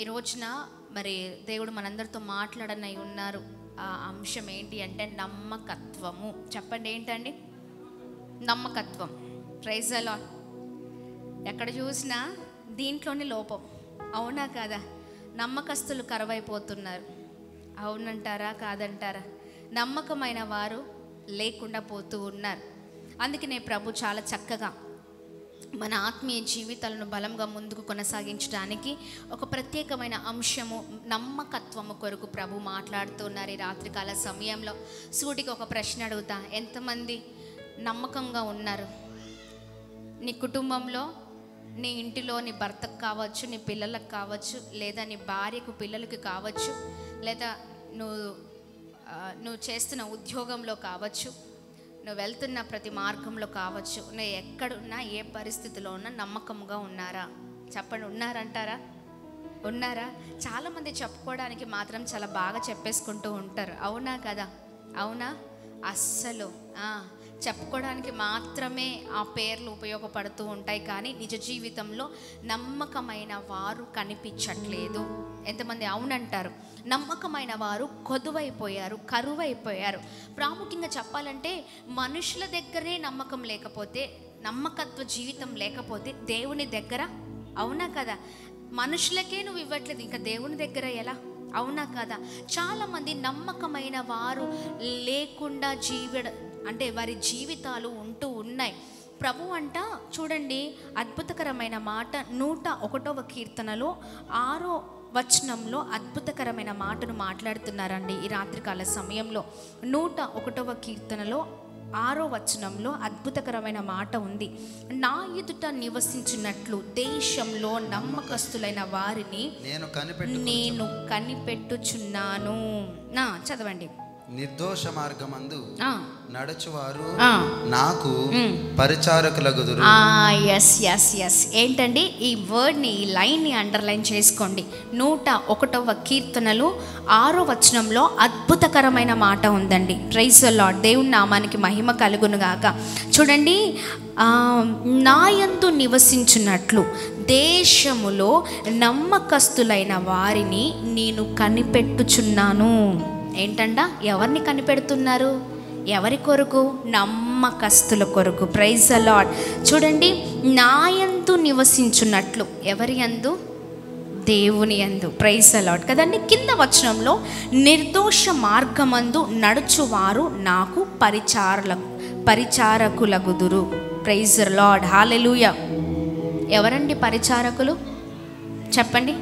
ఈ రోజున మరి దేవుడు మనందరితో మాట్లాడనై ఉన్నారు. ఆ అంశం ఏంటి అంటే నమ్మకత్వము. చెప్పండి ఏంటండి? నమ్మకత్వం. Praise the lord. ఎక్కడ చూసినా దీంట్లోనే లోపం. అవునా కాదా? నమ్మకస్తులు కరువైపోతున్నారు. అవునంటారా కాదంటారా? నమ్మకమైన వారు లేకుండా పోతూ ఉన్నారు. అందుకనే ప్రభు చాలా చక్కగా మన ఆత్మీయ జీవితాలను బలంగా ముందుకు కొనసాగించడానికి ఒక ప్రత్యేకమైన అంశము నమ్మకత్వము కొరకు ప్రభు మాట్లాడుతున్నారు. ఈ రాత్రికాల సమయంలో సూటికి ఒక ప్రశ్న అడుగుతా, ఎంతమంది నమ్మకంగా ఉన్నారు? నీ కుటుంబంలో, నీ ఇంటిలో, నీ భర్తకు కావచ్చు, నీ పిల్లలకు కావచ్చు, లేదా నీ భార్యకు పిల్లలకు కావచ్చు, లేదా నువ్వు చేస్తున్న ఉద్యోగంలో కావచ్చు, నువ్వు వెళ్తున్న ప్రతి మార్గంలో కావచ్చు, నువ్వు ఎక్కడున్నా ఏ పరిస్థితిలో ఉన్నా నమ్మకంగా ఉన్నారా? చెప్పండి, ఉన్నారంటారా? ఉన్నారా? చాలామంది చెప్పుకోవడానికి మాత్రం చాలా బాగా చెప్పేసుకుంటూ ఉంటారు. అవునా కదా? అవునా? అస్సలు చెప్పుకోవడానికి మాత్రమే ఆ పేర్లు ఉపయోగపడుతూ ఉంటాయి, కానీ నిజ జీవితంలో నమ్మకమైన వారు కనిపించట్లేదు. ఎంతమంది అవునంటారు? నమ్మకమైన వారు కొదువైపోయారు, కరువైపోయారు. ప్రాముఖ్యంగా చెప్పాలంటే మనుషుల దగ్గరే నమ్మకం లేకపోతే, నమ్మకత్వ జీవితం లేకపోతే దేవుని దగ్గర, అవునా కదా? మనుషులకే నువ్వు ఇవ్వట్లేదు, ఇంకా దేవుని దగ్గర ఎలా? అవునా కదా? చాలామంది నమ్మకమైన వారు లేకుండా అంటే వారి జీవితాలు ఉంటూ ఉన్నాయి. ప్రభు అంట చూడండి, అద్భుతకరమైన మాట 101వ కీర్తనలో 6వ వచనంలో అద్భుతకరమైన మాటను మాట్లాడుతున్నారండి. ఈ రాత్రికాల సమయంలో 101వ కీర్తనలో 6వ వచనంలో అద్భుతకరమైన మాట ఉంది. నా ఎదుట నివసించినట్లు దేశంలో నమ్మకస్తులైన వారిని నేను కనిపెట్టుచున్నాను. చదవండి. నిర్దోష మార్గమందు నడుచువారు నాకు పరిచారకులగుదురు. ఏంటండి ఈ వర్డ్ని, ఈ లైన్ని అండర్లైన్ చేసుకోండి. 101వ కీర్తనలో 6వ వచనంలో అద్భుతకరమైన మాట ఉందండి. Praise the Lord. దేవుని నామానికి మహిమ కలుగును గాక. చూడండి, నాయందు నివసించున్నట్లు దేశములో నమ్మకస్తులైన వారిని నేను కనిపెట్టుచున్నాను. ఏంటంట? ఎవరిని కనిపెడుతున్నారు? ఎవరి కొరకు? నమ్మకస్తుల కొరకు. Praise the Lord. చూడండి, నాయందు నివసించున్నట్లు. ఎవరి యందు? దేవుని యందు. ప్రైజ్ ది లార్డ్ కదండి. కింద వచనంలో నిర్దోష మార్గమందు నడుచువారు నాకు పరిచారకులగుదురు. Praise the lord. హల్లెలూయా. ఎవరండి పరిచారకులు? చెప్పండి,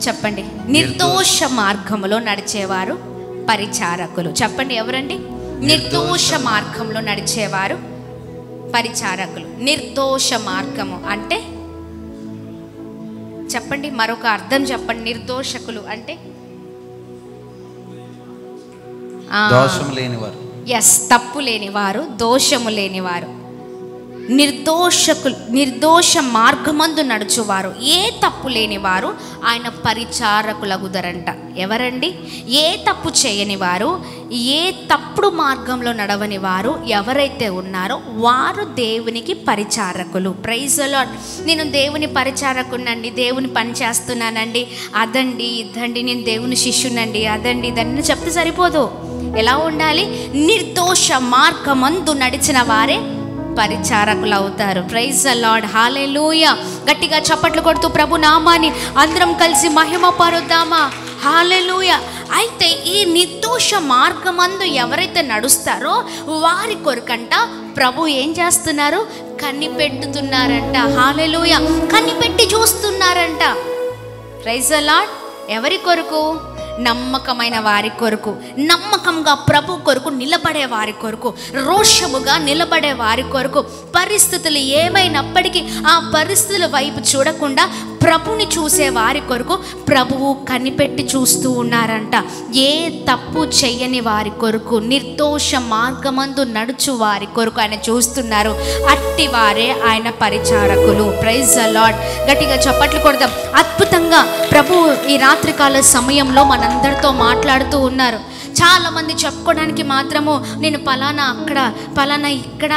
చెప్పండి. నిర్దోష మార్గంలో నడిచేవారు పరిచారకులు. చెప్పండి, ఎవరండి? నిర్దోష మార్గంలో నడిచేవారు పరిచారకులు. నిర్దోష మార్గము అంటే చెప్పండి, మరొక అర్థం చెప్పండి. నిర్దోషకులు అంటే దోషము లేనివారు. తప్పు లేనివారు, దోషము లేనివారు. నిర్దోష మార్గమందు నడుచువారు, ఏ తప్పు లేనివారు ఆయన పరిచారకులగుదరంట. ఎవరండి? ఏ తప్పు చేయని వారు, ఏ తప్పుడు మార్గంలో నడవని వారు ఎవరైతే ఉన్నారో వారు దేవునికి పరిచారకులు. Praise the lord. నేను దేవుని పరిచారకునండి, దేవుని పని చేస్తున్నానండి, అదండి ఇదండి, నేను దేవుని శిష్యునండి, అదండి ఇదండి చెప్తే సరిపోదు. ఎలా ఉండాలి? నిర్దోష మార్గమందు నడిచిన వారే పరిచారకులు అవుతారు. Praise the lord. హల్లెలూయా. గట్టిగా చప్పట్లు కొడుతూ ప్రభు నామాన్ని అందరం కలిసి మహిమ పరుద్దామా? హల్లెలూయా. అయితే ఈ నిర్దోష మార్గమందు ఎవరైతే నడుస్తారో వారి కొరకంట ప్రభు ఏం చేస్తున్నారు? కనిపెట్టుతున్నారంట. హల్లెలూయా. కనిపెట్టి చూస్తున్నారంట. Praise the lord. ఎవరి కొరకు? నమ్మకమైన వారి కొరకు, నమ్మకంగా ప్రభు కొరకు నిలబడే వారి కొరకు, రోషముగా నిలబడే వారి కొరకు. పరిస్థితులు ఏమైనప్పటికీ ఆ పరిస్థితుల వైపు చూడకుండా ప్రభుని చూసే వారి కొరకు ప్రభువు కనిపెట్టి చూస్తూ ఉన్నారంట. ఏ తప్పు చేయని వారి కొరకు, నిర్దోష మార్గమందు నడుచు వారి కొరకు ఆయన చూస్తున్నారు. అట్టి వారే ఆయన పరిచారకులు. Praise the lord. గట్టిగా చప్పట్లు కొడదాం. అద్భుతంగా ప్రభు ఈ రాత్రికాల సమయంలో మనందరితో మాట్లాడుతూ ఉన్నారు. చాలామంది చెప్పుకోవడానికి మాత్రము నేను పలానా అక్కడ, పలానా ఇక్కడ,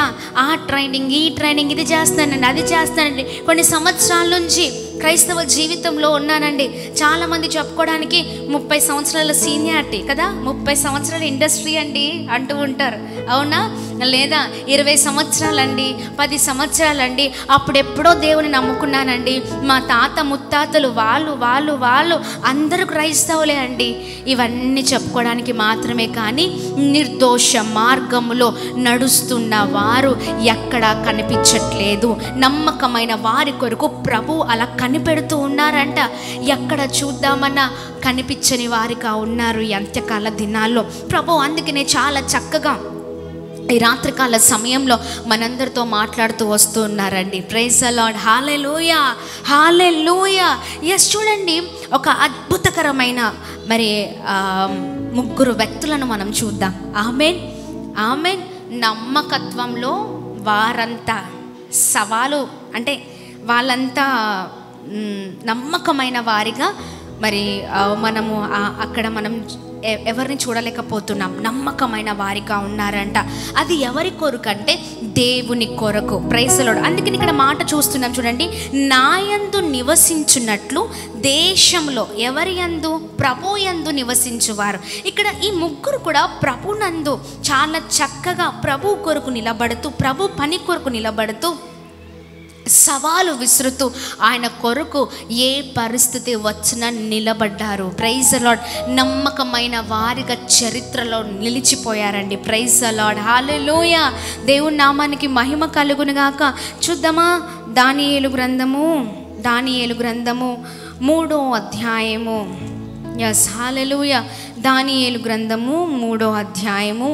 ఆ ట్రైనింగ్, ఈ ట్రైనింగ్, ఇది చేస్తానండి, అది చేస్తానండి. కొన్ని సంవత్సరాల నుంచి క్రైస్తవ జీవితంలో ఉన్నానండి. చాలామంది చెప్పుకోవడానికి 30 సంవత్సరాల సీనియారిటీ కదా, 30 సంవత్సరాల ఇండస్ట్రీ అండి అంటూ ఉంటారు. అవునా? లేదా 20 సంవత్సరాలండి, 10 సంవత్సరాలండి, అప్పుడెప్పుడో దేవుని నమ్ముకున్నానండి, మా తాత ముత్తాతలు వాళ్ళు అందరూ క్రైస్తవులే అండి. ఇవన్నీ చెప్పుకోవడానికి మాత్రమే. కానీ నిర్దోష మార్గంలో నడుస్తున్న వారు ఎక్కడా కనిపించట్లేదు. నమ్మకమైన వారి కొరకు ప్రభు అలా కనిపెడుతూ ఉన్నారంట. ఎక్కడ చూద్దామన్నా కనిపించని వారిగా ఉన్నారు ఈ అంత్యకాల దినాల్లో. ప్రభు అందుకనే చాలా చక్కగా ఈ రాత్రికాల సమయంలో మనందరితో మాట్లాడుతూ వస్తూ ఉన్నారండి. Praise the lord. హల్లెలూయా, హల్లెలూయా. ఎస్, చూడండి, ఒక అద్భుతకరమైన మరి 3 వ్యక్తులను మనం చూద్దాం. ఆమేన్, ఆమేన్. నమ్మకత్వంలో వారంతా సవాలు అంటే వాళ్ళంతా నమ్మకమైన వారిగా మరి మనము అక్కడ మనం ఎవరిని చూడలేకపోతున్నాం. నమ్మకమైన వారిగా ఉన్నారంట. అది ఎవరి కొరకు అంటే దేవుని కొరకు. Praise the Lord. అందుకని ఇక్కడ మాట చూస్తున్నాం చూడండి. నాయందు నివసించున్నట్లు దేశంలో ఎవరి యందు? ప్రభు యందు నివసించువారు. ఇక్కడ ఈ 3 కూడా ప్రభునందు చాలా చక్కగా ప్రభు కొరకు నిలబడుతూ, ప్రభు పని కొరకు నిలబడుతూ, సవాలు విసురుతూ ఆయన కొరకు ఏ పరిస్థితి వచ్చినా నిలబడ్డారు. Praise the lord. నమ్మకమైన వారిగా చరిత్రలో నిలిచిపోయారండి. Praise the lord. హల్లెలూయా. దేవుని నామానికి మహిమ కలుగును గాక. చూద్దామా? దానియేలు గ్రంథము 3వ అధ్యాయము. ఎస్, హల్లెలూయా. దానియేలు గ్రంథము 3వ అధ్యాయము.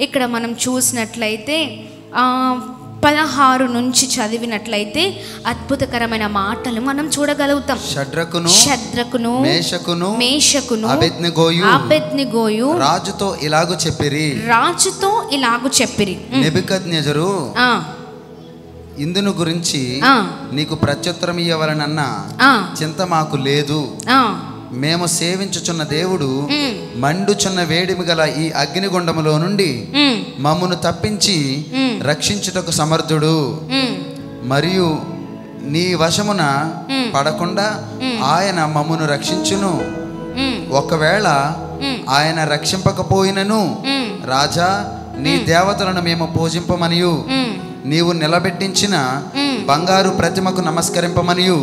ఇక్కడ మనం చూసినట్లయితే 16 నుంచి చదివినట్లయితే అద్భుతకరమైన మాటలు మనం చూడగలుగుతాం. షద్రకును మేషకును అబేద్నెగోయు రాజుతో ఇలాగు చెప్పిరి. నెబుకద్నెజరు ఇందును గురించి నీకు ప్రత్యుత్తరం ఇయ్యవలనన్న చింత మాకు లేదు. మేము సేవించుచున్న దేవుడు మండుచున్న వేడిమి గల ఈ అగ్నిగుండములో నుండి మమ్మును తప్పించి రక్షించుటకు సమర్థుడు. మరియు నీ వశమున పడకుండా ఆయన మమ్మును రక్షించును. ఒకవేళ ఆయన రక్షింపకపోయినను రాజా, నీ దేవతలను మేము పూజింపమనియు నీవు నిలబెట్టించిన బంగారు ప్రతిమకు నమస్కరింపమనియు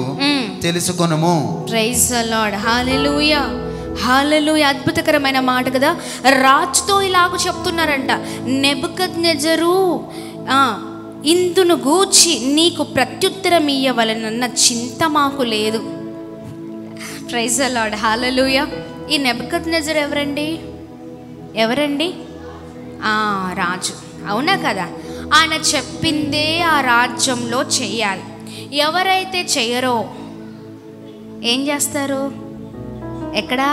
తెలుసుకొనుము. Praise the lord. Hallelujah, hallelujah. అద్భుతకరమైన మాట కదా. రాజుతో ఇలాగ చెప్తున్నారంట. నెబుకద్నెజరు ఇందును గూర్చి నీకు ప్రత్యుత్తరం ఇయ్యవలనన్న చింత మాకు లేదు. Praise the lord. హల్లెలూయా. ఈ నెబుకద్నెజరు ఎవరండి? రాజు. అవునా కదా? ఆయన చెప్పిందే ఆ రాజ్యంలో చెయ్యాలి. ఎవరైతే చెయ్యరో ఏం చేస్తారు? ఎక్కడా?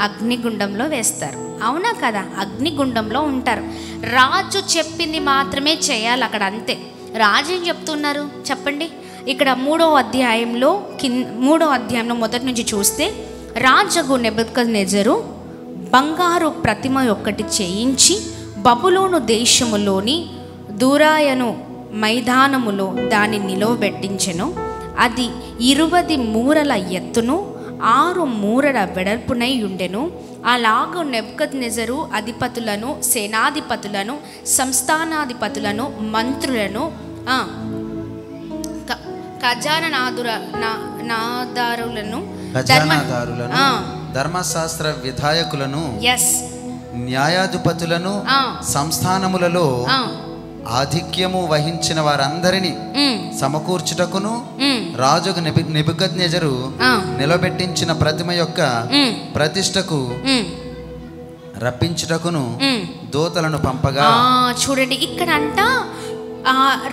అగ్నిగుండంలో వేస్తారు. అవునా కదా? అగ్నిగుండంలో ఉంటారు. రాజు చెప్పింది మాత్రమే చేయాలి అక్కడ, అంతే. రాజు ఏం చెప్తున్నారు చెప్పండి. ఇక్కడ 3వ అధ్యాయంలో మొదటి నుంచి చూస్తే, రాజగు నెబుకద్నెజరు బంగారు ప్రతిమ ఒకటి చేయించి బబులోను దేశములోని దూరాయను మైదానములో దాన్ని నిలవబెట్టించెను. అది 20 మూరల ఎత్తును 6 మూరల వెడల్పునై ఉండెను. అలాగూ నెబుకద్నెజరు అధిపతులను, సేనాధిపతులను, సంస్థానాధిపతులను, మంత్రులను, ఖజానాదారులను, ధర్మశాస్త్ర విధాయకులను, న్యాయాధిపతులను, సంస్థానములలో ఆధిక్యము వహించిన వారందరినీ సమకూర్చుటకును రాజుకు నెబుకద్నెజరు నిలబెట్టించిన ప్రతిమ యొక్క ప్రతిష్టకు రప్పించుటకును దూతలను పంపగా. చూడండి, ఇక్కడ అంట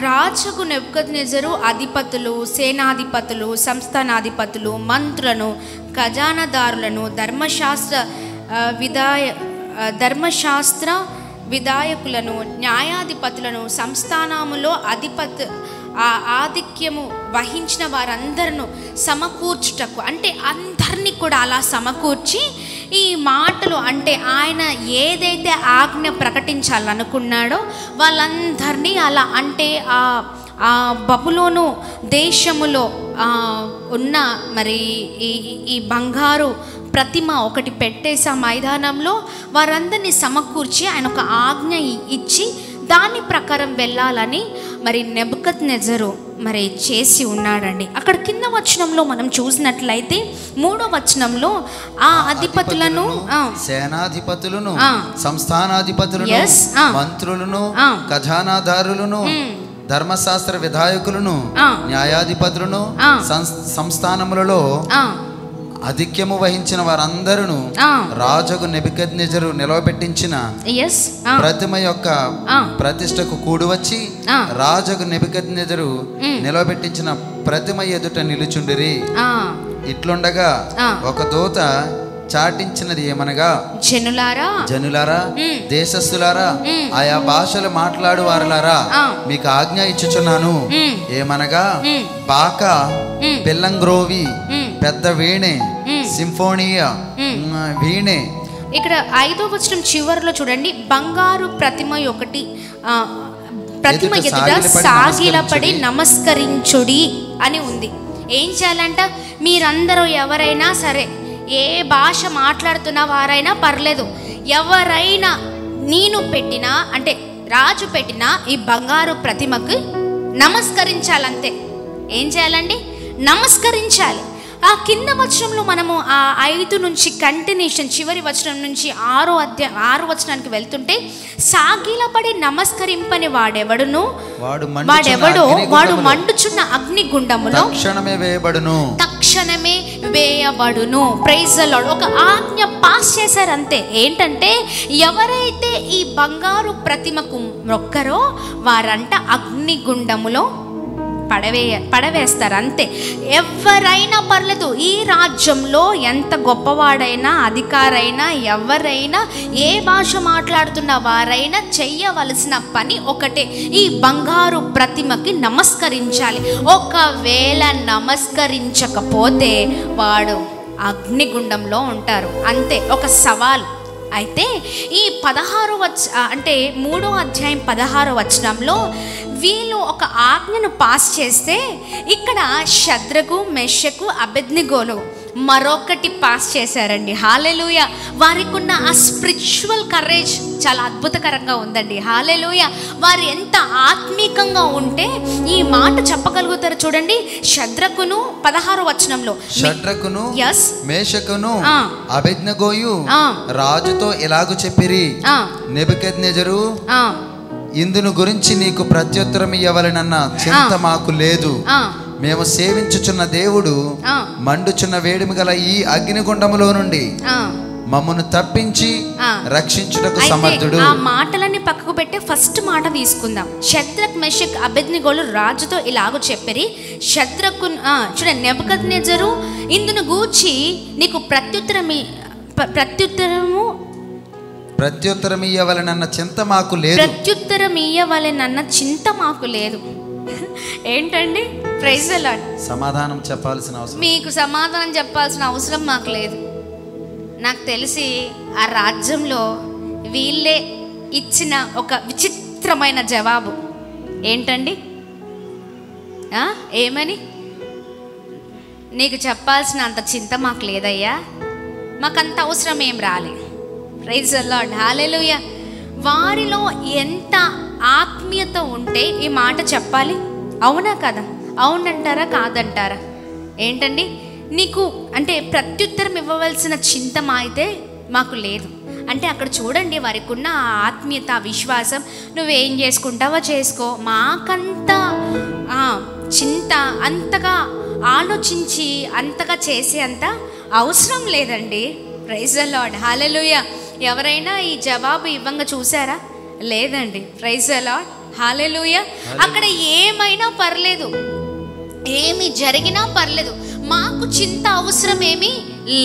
రాజుకు నెబుకద్నెజరు అధిపతులు, సేనాధిపతులు, సంస్థానాధిపతులు, మంత్రులను, ఖజానాదారులను, ధర్మశాస్త్ర విధాయకులను, న్యాయాధిపతులను, సంస్థానములో ఆధిక్యము వహించిన వారందరూ సమకూర్చుటకు, అంటే అందరినీ కూడా అలా సమకూర్చి ఈ మాటలు, అంటే ఆయన ఏదైతే ఆజ్ఞ ప్రకటించాలనుకున్నాడో వాళ్ళందరినీ అలా, అంటే బబులోను దేశములో ఉన్న మరి ఈ బంగారు ప్రతిమ ఒకటి పెట్టేసి ఆ మైదానంలో వారందరినీ సమకూర్చి ఆయన ఒక ఆజ్ఞ ఇచ్చి దాని ప్రకారం వెళ్ళాలని మరి నెబుకద్నెజరు మరి చేసి ఉన్నాడండి. అక్కడ కింద వచనంలో మనం చూసినట్లయితే 3వ వచనంలో ఆ అధిపతులను, సేనాధిపతులను, సంస్థానాధిపతులను, మంత్రులను, ఖజానాదారులను, ధర్మశాస్త్ర విధాయకులను, న్యాయాధిపతులను, సంస్థానములలో ఆధిక్యము వహించిన వారందరూ రాజుకు నెబుకద్నెజరు నిలవబెట్టించిన ప్రతిమ యొక్క ప్రతిష్టకు కూడి వచ్చి రాజుకు నెబుకద్నెజరు నిలవబెట్టించిన ప్రతిమ ఎదుట నిలుచుండిరి. ఇట్లుండగా ఒక దూత చాటించినది ఏమనగా, జనులారా దేశస్థులారా ఆయా భాషలు మాట్లాడు వారులారా మీకు ఆజ్ఞ ఇచ్చుచున్నాను. ఏమనగా బాకా, బెల్లంగ్రోవి, పెద్ద వీణే, సింఫోనియా, వీణే. ఇక్కడ 5వ వచనం చివరిలో చూడండి, బంగారు ప్రతిమ ఒకటి ప్రతిమ ఎదుట సాగిలపడి నమస్కరించుడి అని ఉంది. ఏం చేయాలంట? మీరందరూ ఎవరైనా సరే, ఏ భాష మాట్లాడుతున్న వారైనా పర్లేదు, ఎవరైనా నేను పెట్టినా అంటే రాజు పెట్టిన ఈ బంగారు ప్రతిమకు నమస్కరించాలంతే. ఏం చేయాలండి? నమస్కరించాలి. ఆ కింద వచనంలో మనము ఆ 5 నుంచి కంటిన్యూషన్ చివరి వచనం నుంచి 6 వచనానికి వెళ్తుంటే, సాగిలపడి నమస్కరింపని వాడెవడు వాడు మండుచున్న అగ్నిగుండములో తక్షణమే వేయబడును. Praise the lord. ఒక ఆజ్ఞ పాస్ చేశారు అంతే. ఏంటంటే ఎవరైతే ఈ బంగారు ప్రతిమకు మొక్కరో వారంట అగ్నిగుండములో పడవేస్తారు అంతే. ఎవరైనా పర్లేదు, ఈ రాజ్యంలో ఎంత గొప్పవాడైనా అధికారైనా ఎవరైనా ఏ భాష మాట్లాడుతున్న వారైనా చెయ్యవలసిన పని ఒకటే, ఈ బంగారు ప్రతిమకి నమస్కరించాలి. ఒకవేళ నమస్కరించకపోతే వాడు అగ్నిగుండంలో ఉంటారు అంతే. ఒక సవాల్. అయితే ఈ 3వ అధ్యాయం 16వ వచనంలో వీళ్ళు ఒక ఆజ్ఞను పాస్ చేస్తే, ఇక్కడ షద్రకు, మెషకు, అబేద్నెగోలు మరొకటి పాస్ చేశారండి. హల్లెలూయా. వారికి ఉన్న ఆ స్పిరిచువల్ కరేజ్ చాలా అద్భుతకరంగా ఉందండి. హల్లెలూయా. వారు ఎంత ఆత్మీకంగా ఉంటే ఈ మాట చెప్పగలుగుతారు చూడండి. షద్రకును 16వ వచనంలో షద్రకును, మేషకును, అబేద్నెగోయు రాజుతో ఇలాగు చెప్పిరి, నెబుకద్నెజరు ఇందును గురించి నీకు ప్రత్యుత్తరం ఇవ్వవలెనన్న చింత మాకు లేదు. మేము సేవించుచున్న దేవుడు మండుచున్న వేడిమి గల ఈ అగ్నిగుండములో నుండి మమ్మను తప్పించి రక్షించుటకు సమర్థుడు. ఆ మాటలన్నీ పక్కకు పెట్టి ఫస్ట్ మాట తీసుకుందాం. షద్రక్, మెషక్, అబేద్నెగోలు రాజుతో ఇలాగూ చెప్పిరి. షద్రకు చూడండి, నెబుకద్నెజరు ఇందును గూర్చి నీకు ప్రత్యుత్తరం ఇయ్యవలెనన్న చింత మాకు లేదు. ప్రత్యుత్తరం ఇయ్యవలెనన్న చింత మాకు లేదు. ఏంటండి? Praise the Lord. సమాధానం చెప్పాల్సిన అవసరం, మీకు సమాధానం చెప్పాల్సిన అవసరం మాకు లేదు. నాకు తెలిసి ఆ రాజ్యంలో వీళ్ళే ఇచ్చిన ఒక విచిత్రమైన జవాబు ఏంటండి? ఏమని? నీకు చెప్పాల్సిన అంత చింత మాకు లేదయ్యా, మాకంత అవసరం ఏం రాలే. Praise the lord. హల్లెలూయా. వారిలో ఎంత ఆత్మీయత ఉంటే ఈ మాట చెప్పాలి? అవునా కదా? అవునంటారా కాదంటారా? ఏంటండి? నీకు అంటే ప్రత్యుత్తరం ఇవ్వవలసిన చింత అయితే మాకు లేదు అంటే అక్కడ చూడండి వారికి ఉన్న ఆత్మీయత, విశ్వాసం. నువ్వేం చేసుకుంటావో చేసుకో, మాకంత చింత అంతగా ఆలోచించి అంతగా చేసే అంత అవసరం లేదండి. Praise the lord. హల్లెలూయా. ఎవరైనా ఈ జవాబు ఇవ్వంగా చూసారా? లేదండి. Praise the lord. హల్లెలూయా. అక్కడ ఏమైనా పర్లేదు, ఏమి జరిగినా పర్లేదు, మాకు చింత అవసరం ఏమీ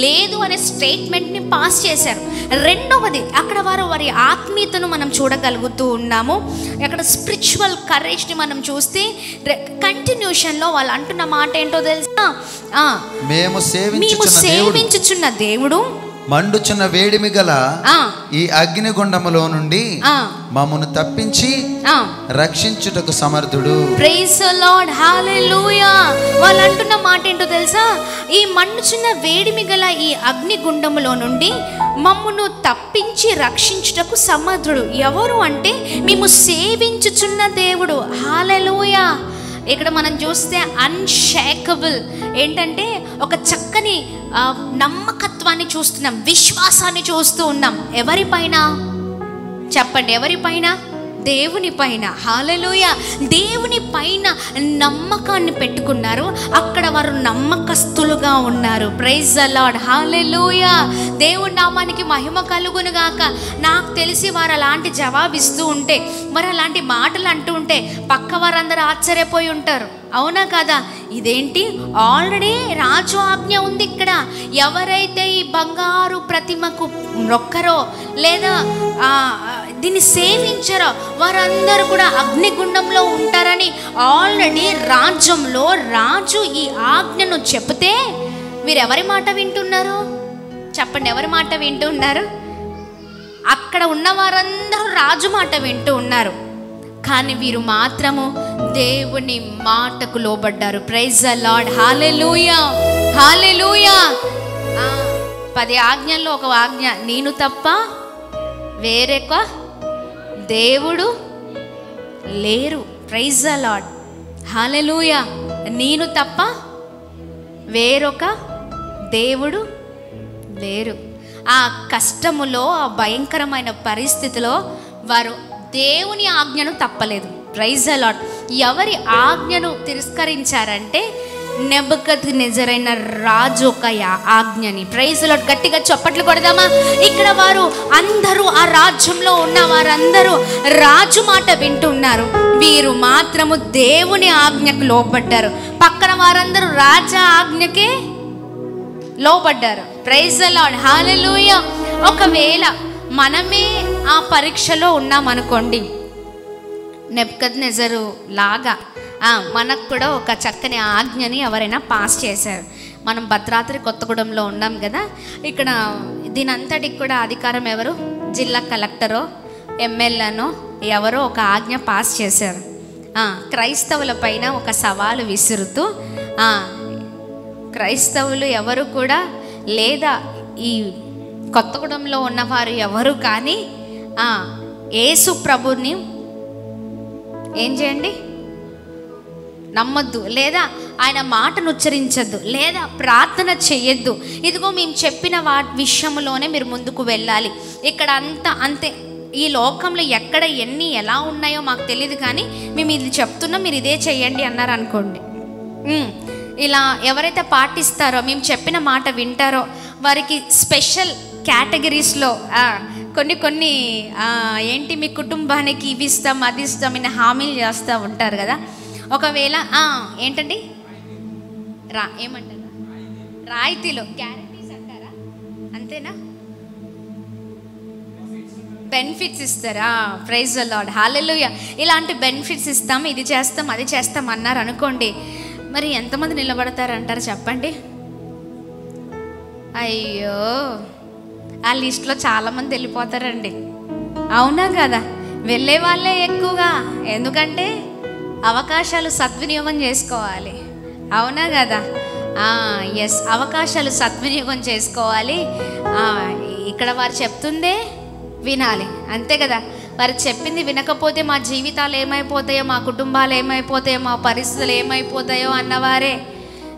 లేదు అనే స్టేట్మెంట్ని పాస్ చేశారు. రెండవది, అక్కడ వారి ఆత్మీయతను మనం చూడగలుగుతూ ఉన్నాము. అక్కడ స్పిరిచువల్ కరేజ్ని మనం చూస్తే కంటిన్యూషన్లో వాళ్ళు అంటున్న మాట ఏంటో తెలుసా? మేము సేవించుచున్న దేవుడు మండుచున్న వేడిమి గల ఈ అగ్నిగుండములో నుండి మమ్మను తప్పించి రక్షించుటకు సమర్థుడు. ప్రైజ్ ది లార్డ్, హల్లెలూయా. వాళ్ళు అంటున్న మాట ఏంటో తెలుసా? ఈ మండుచున్న వేడిమి గల ఈ అగ్నిగుండములో నుండి మమ్మను తప్పించి రక్షించుటకు సమర్థుడు. ఎవరు అంటే మేము సేవించుచున్న దేవుడు. హల్లెలూయా. ఇక్కడ మనం చూస్తే అన్షేకబుల్ ఏంటంటే ఒక చక్కని నమ్మకత్వాన్ని చూస్తున్నాం, విశ్వాసాన్ని చూస్తూ ఉన్నాం. ఎవరిపైన చెప్పండి? ఎవరిపైన? దేవుని పైన. హల్లెలూయా. దేవుని పైన నమ్మకాన్ని పెట్టుకున్నారు. అక్కడ వారు నమ్మకస్తులుగా ఉన్నారు. Praise the lord, hallelujah. దేవుని నామానికి మహిమ కలుగును గాక. నాకు తెలిసి వారు అలాంటి జవాబు ఇస్తూ ఉంటే, మరి అలాంటి మాటలు అంటూ ఉంటే పక్క వారందరూ ఆశ్చర్యపోయి ఉంటారు. అవునా కదా? ఇదేంటి, ఆల్రెడీ రాజు ఆజ్ఞ ఉంది ఇక్కడ. ఎవరైతే ఈ బంగారు ప్రతిమకు మొక్కరో లేదా దీన్ని సేవించరో వారందరూ కూడా అగ్నిగుండంలో ఉంటారని ఆల్రెడీ రాజ్యంలో రాజు ఈ ఆజ్ఞను చెప్తే వీరెవరి మాట వింటున్నారు? చెప్పండి, ఎవరి మాట వింటూ ఉన్నారు? అక్కడ ఉన్న వారందరూ రాజు మాట వింటూ ఉన్నారు. కానీ వీరు మాత్రము దేవుని మాటకు లోబడ్డారు. ప్రైజ్ ది లార్డ్, హల్లెలూయా, హల్లెలూయా. 10 ఆజ్ఞల్లో ఒక ఆజ్ఞ, నేను తప్ప వేరొక దేవుడు లేరు. ప్రైజ్ ది లార్డ్, హల్లెలూయా. నేను తప్ప వేరొక దేవుడు లేరు. ఆ కష్టములో, ఆ భయంకరమైన పరిస్థితిలో వారు దేవుని ఆజ్ఞను తప్పలేదు. Praise the lord. ఎవరి ఆజ్ఞను తిరస్కరించారంటే నెబుకద్నెజరైన రాజు ఒక ఆజ్ఞని. Praise the lord. గట్టిగా చప్పట్లు కొడదామా? ఇక్కడ వారు అందరూ, ఆ రాజ్యంలో ఉన్న వారందరూ రాజు మాట వింటున్నారు. వీరు మాత్రము దేవుని ఆజ్ఞకు లోబడ్డారు. పక్కన వారందరూ రాజా ఆజ్ఞకే లోబడ్డారు. ప్రైజ్ ది లార్డ్, హల్లెలూయా. ఒకవేళ మనమే ఆ పరీక్షలో ఉన్నామనుకోండి, నెబుకద్నెజరు లాగా మనకు కూడా ఒక చక్కని ఆజ్ఞని ఎవరైనా పాస్ చేశారు. మనం భద్రాద్రి కొత్తగూడెంలో ఉన్నాం కదా, ఇక్కడ దీనంతటికి కూడా అధికారం ఎవరు? జిల్లా కలెక్టరో ఎమ్మెల్యేనో ఎవరో ఒక ఆజ్ఞ పాస్ చేశారు. క్రైస్తవుల పైన ఒక సవాలు విసురుతూ, క్రైస్తవులు ఎవరు కూడా లేదా ఈ కొత్తగూడెంలో ఉన్నవారు ఎవరు కానీ యేసు ప్రభుని ఏం చేయండి? నమ్మద్దు, లేదా ఆయన మాటను ఉచ్చరించద్దు, లేదా ప్రార్థన చెయ్యొద్దు. ఇదిగో మేము చెప్పిన విషయంలోనే మీరు ముందుకు వెళ్ళాలి. ఇక్కడ అంతే. ఈ లోకంలో ఎక్కడ ఎన్ని ఎలా ఉన్నాయో మాకు తెలియదు, కానీ మేము ఇది చెప్తున్నాం, మీరు ఇదే చెయ్యండి అన్నారు అనుకోండి. ఇలా ఎవరైతే పాటిస్తారో, మేము చెప్పిన మాట వింటారో వారికి స్పెషల్ కేటగిరీస్లో కొన్ని ఏంటి, మీ కుటుంబానికి ఇవి ఇస్తాం, అది ఇస్తాం అని హామీలు చేస్తూ ఉంటారు కదా. ఒకవేళ ఏంటండి ఏమంటారు, రాయితీలో గ్యారంటీస్ అంటారా, అంతేనా? బెనిఫిట్స్ ఇస్తారా? ప్రైజ్ ది లార్డ్, హల్లెలూయా. ఇలాంటి బెనిఫిట్స్ ఇస్తాం, ఇది చేస్తాం, అది చేస్తాం అన్నారు అనుకోండి, మరి ఎంతమంది నిలబడతారంటారు చెప్పండి? అయ్యో, ఆ లిస్ట్లో చాలామంది వెళ్ళిపోతారండి. అవునా కదా? వెళ్ళే వాళ్ళే ఎక్కువగా. ఎందుకంటే అవకాశాలు సద్వినియోగం చేసుకోవాలి. అవునా కదా? ఎస్, అవకాశాలు సద్వినియోగం చేసుకోవాలి. ఇక్కడ వారు చెప్తుందే వినాలి, అంతే కదా? వారు చెప్పింది వినకపోతే మా జీవితాలు ఏమైపోతాయో, మా కుటుంబాలు ఏమైపోతాయో, మా పరిస్థితులు ఏమైపోతాయో అన్నవారే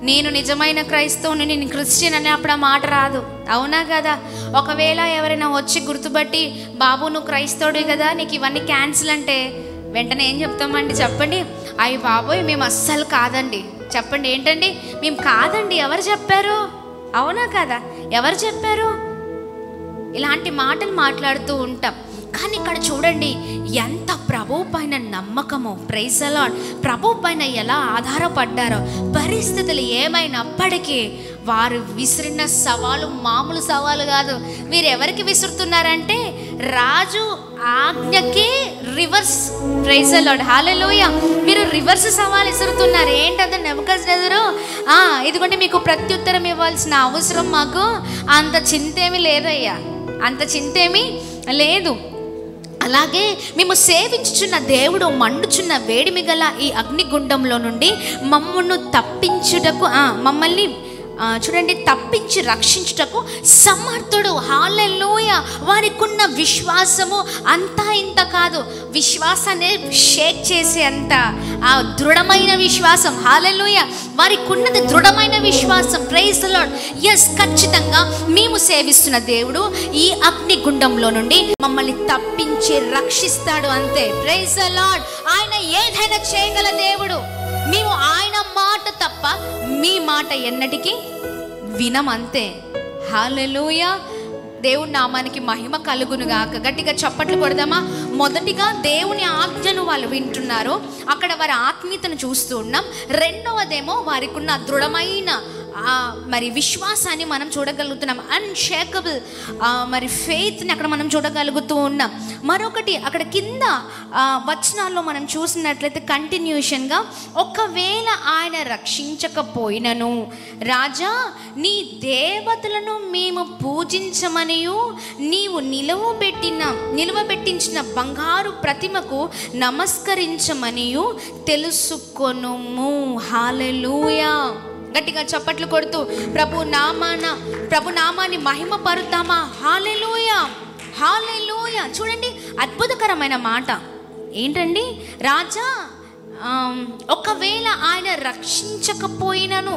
నేను నిజమైన క్రైస్తవుని, నేను క్రిస్టియన్ అని అప్పుడు ఆ మాట రాదు. అవునా కదా? ఒకవేళ ఎవరైనా వచ్చి గుర్తుపట్టి, బాబు నువ్వు క్రైస్తవుడు కదా, నీకు ఇవన్నీ క్యాన్సిల్ అంటే వెంటనే ఏం చెప్తామండి చెప్పండి? అయ్యి బాబోయ్ మేము అస్సలు కాదండి. చెప్పండి, ఏంటండి? మేము కాదండి. ఎవరు చెప్పారు? అవునా కదా? ఎవరు చెప్పారు? ఇలాంటి మాటలు మాట్లాడుతూ ఉంటాం. కానీ ఇక్కడ చూడండి, ఎంత ప్రభు పైన నమ్మకమో. Praise the lord. ప్రభు పైన ఎలా ఆధారపడ్డారో. పరిస్థితులు ఏమైనప్పటికీ వారు విసిరిన సవాలు మామూలు సవాలు కాదు. వీరు ఎవరికి విసురుతున్నారంటే రాజు ఆజ్ఞకే రివర్స్. ప్రైజ్ ది లార్డ్, హల్లెలూయా. మీరు రివర్స్ సవాల్ ఇస్తున్నారు. ఏంటంటే నెబుకద్నెజరు, ఇదిగోండి మీకు ప్రత్యుత్తరం ఇవ్వాల్సిన అవసరం మాకు అంత చింతేమీ లేదయ్యా, అంత చింతేమీ లేదు. అలాగే మేము సేవించుచున్న దేవుడు మండుచున్న వేడిమి గల ఈ అగ్నిగుండంలో నుండి మమ్మల్ని తప్పించుటకు, మమ్మల్ని చూడండి, తప్పించి రక్షించుటకు సమర్థుడు. హల్లెలూయా. వారికి ఉన్న విశ్వాసము అంతా ఇంత కాదు, విశ్వాసాన్ని షేక్ చేసే అంత ఆ దృఢమైన విశ్వాసం. హల్లెలూయా. వారికి ఉన్నది దృఢమైన విశ్వాసం. Praise the lord. ఎస్, ఖచ్చితంగా మేము సేవిస్తున్న దేవుడు ఈ అగ్నిగుండంలో నుండి మమ్మల్ని తప్పించి రక్షిస్తాడు, అంతే. Praise the Lord. ఆయన ఏదైనా చేయగల దేవుడు. మేము ఆయన మాట తప్ప మీ మాట ఎన్నటికీ వినమంతే. హల్లెలూయా. దేవుని నామానికి మహిమ కలుగును గాక. గట్టిగా చప్పట్లు కొడదామా? మొదటిగా దేవుని ఆజ్ఞను వాళ్ళు వింటున్నారు, అక్కడ వారి ఆత్మీయతను చూస్తూ ఉన్నాం. రెండవదేమో వారికి ఉన్న దృఢమైన మరి విశ్వాసాన్ని మనం చూడగలుగుతున్నాం, అన్షేకబుల్ మరి ఫెయిత్ని అక్కడ మనం చూడగలుగుతూ ఉన్నాం. మరొకటి అక్కడ కింద వచనాల్లో మనం చూసినట్లయితే కంటిన్యూషన్గా, ఒకవేళ ఆయన రక్షించకపోయినను రాజా నీ దేవతలను మేము పూజించమనియు నీవు నిలువబెట్టించిన బంగారు ప్రతిమకు నమస్కరించమనియు తెలుసుకొనుము. హల్లెలూయా. గట్టిగా చప్పట్లు కొడుతూ ప్రభు నామాన్ని మహిమ పరుద్దామా? హల్లెలూయా, హల్లెలూయా. చూడండి, అద్భుతకరమైన మాట ఏంటండి? రాజా ఒకవేళ ఆయన రక్షించకపోయినను,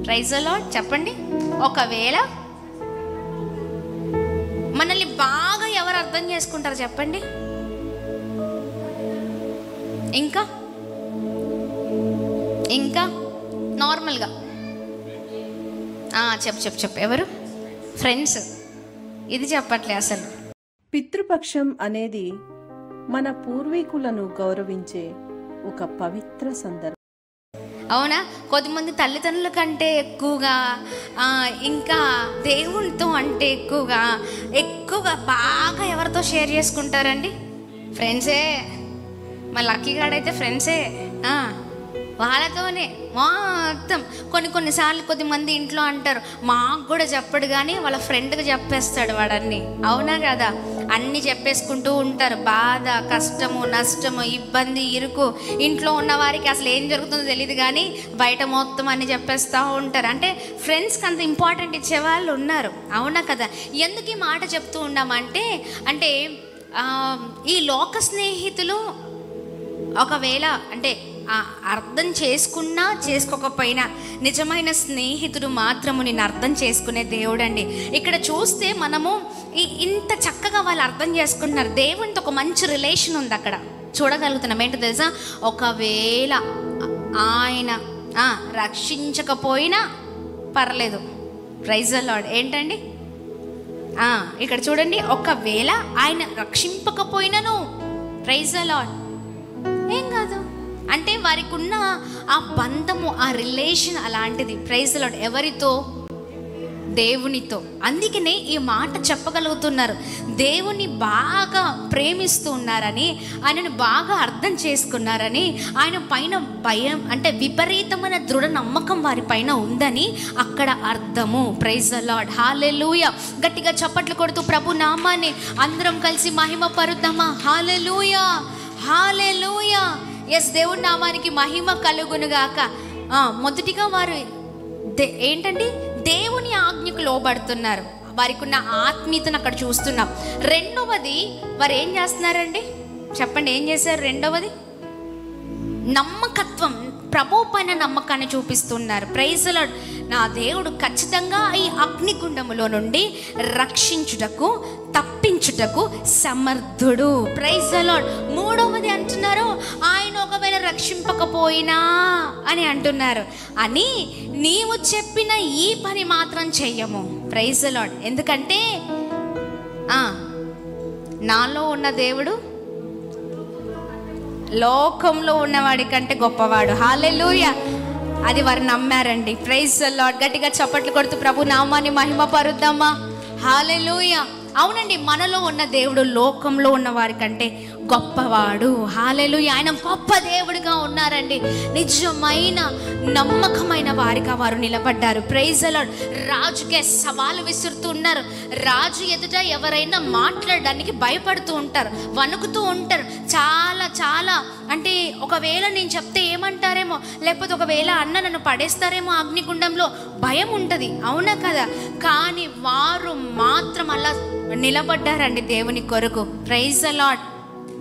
ప్రైజ్ ది లార్డ్, చెప్పండి. ఒకవేళ మనల్ని బాగా ఎవరు అర్థం చేసుకుంటారు చెప్పండి? ఇంకా నార్మల్గా చెప్పు ఎవరు? ఫ్రెండ్స్. ఇది చెప్పట్లే అసలు. పితృపక్షం అనేది మన పూర్వీకులను గౌరవించే ఒక పవిత్ర సందర్భం. అవునా? కొద్దిమంది తల్లిదండ్రుల కంటే ఎక్కువగా, ఇంకా దేవునితో అంటే ఎక్కువగా బాగా ఎవరితో షేర్ చేసుకుంటారండి? ఫ్రెండ్సే. మా లక్కీ గాడైతే ఫ్రెండ్సే, వాళ్ళతోనే మొత్తం. కొన్నిసార్లు కొద్దిమంది ఇంట్లో అంటారు, మాకు కూడా చెప్పడు కానీ వాళ్ళ ఫ్రెండ్కి చెప్పేస్తాడు వాడన్నీ. అవునా కదా? అన్నీ చెప్పేసుకుంటూ ఉంటారు. బాధ, కష్టము, నష్టము, ఇబ్బంది, ఇరుకు, ఇంట్లో ఉన్న వారికి అసలు ఏం జరుగుతుందో తెలియదు కానీ బయట మొత్తం అన్నీ చెప్పేస్తూ ఉంటారు. అంటే ఫ్రెండ్స్కి అంత ఇంపార్టెంట్ ఇచ్చేవాళ్ళు ఉన్నారు. అవునా కదా? ఎందుకు ఈ మాట చెప్తూ ఉన్నామంటే, ఈ లోక స్నేహితులు ఒకవేళ అర్థం చేసుకున్నా చేసుకోకపోయినా నిజమైన స్నేహితుడు మాత్రము నిన్ను అర్థం చేసుకునే దేవుడండి. ఇక్కడ చూస్తే మనము ఇంత చక్కగా వాళ్ళు అర్థం చేసుకుంటున్నారు. దేవునితో ఒక మంచి రిలేషన్ ఉంది అక్కడ, చూడగలుగుతున్నాం. ఏంటో తెలుసా? ఒకవేళ ఆయన రక్షించకపోయినా పర్లేదు. Praise the Lord. ఏంటండి ఇక్కడ చూడండి, ఒకవేళ ఆయన రక్షింపకపోయినను, ప్రైజ్ ది లార్డ్, ఏం కాదు. అంటే వారికి ఉన్న ఆ బంధము, ఆ రిలేషన్ అలాంటిది. Praise the Lord. ఎవరితో? దేవునితో. అందుకనే ఈ మాట చెప్పగలుగుతున్నారు. దేవుని బాగా ప్రేమిస్తూ ఉన్నారని, ఆయనను బాగా అర్థం చేసుకున్నారని, ఆయన పైన భయం విపరీతమైన దృఢ నమ్మకం వారి పైన ఉందని అక్కడ అర్థము. Praise the lord, hallelujah. గట్టిగా చప్పట్లు కొడుతూ ప్రభు నామాన్ని అందరం కలిసి మహిమ పరుద్దామా? హల్లెలూయా, హల్లెలూయా. ఎస్, దేవుడి నామానికి మహిమ కలుగునుగాక. మొదటిగా వారు ఏంటండి? దేవుని ఆజ్ఞకు లోబడుతున్నారు. వారికి ఉన్న ఆత్మీయతను అక్కడ చూస్తున్నాం. రెండవది వారు ఏం చేస్తున్నారండి? చెప్పండి, ఏం చేశారు? రెండవది నమ్మకత్వం, ప్రభు పైన నమ్మకాన్ని చూపిస్తున్నారు. Praise the Lord. నా దేవుడు ఖచ్చితంగా ఈ అగ్నిగుండములో నుండి రక్షించుటకు, తప్పించుటకు సమర్థుడు. Praise the Lord. మూడవది అంటున్నారు, ఆయన ఒకవేళ రక్షింపకపోయినా అని అంటున్నారు. అని నీవు చెప్పిన ఈ పని మాత్రం చెయ్యము. Praise the Lord. ఎందుకంటే నాలో ఉన్న దేవుడు లోకంలో ఉన్నవాడి కంటే గొప్పవాడు. హల్లెలూయా. అది వారు నమ్మారండి. Praise the lord. గట్టిగా చప్పట్లు కొడుతూ ప్రభు నామాన్ని మహిమ పరుద్దామా? హల్లెలూయా. అవునండి, మనలో ఉన్న దేవుడు లోకంలో ఉన్న వారి కంటే గొప్పవాడు. హల్లెలూయా. ఆయన గొప్ప దేవుడిగా ఉన్నారండి. నిజమైన నమ్మకమైన వారిగా వారు నిలబడ్డారు. Praise the lord. రాజుకే సవాలు విసురుతూ ఉన్నారు. రాజు ఎదుట ఎవరైనా మాట్లాడడానికి భయపడుతూ ఉంటారు, వణుకుతూ ఉంటారు. చాలా చాలా అంటే ఒకవేళ నేను చెప్తే ఏమంటారేమో, లేకపోతే ఒకవేళ అన్న నన్ను పడేస్తారేమో అగ్నిగుండంలో, భయం ఉంటుంది. అవునా కదా? కానీ వారు మాత్రం అలా నిలబడ్డారండి దేవుని కొరకు. Praise the Lord,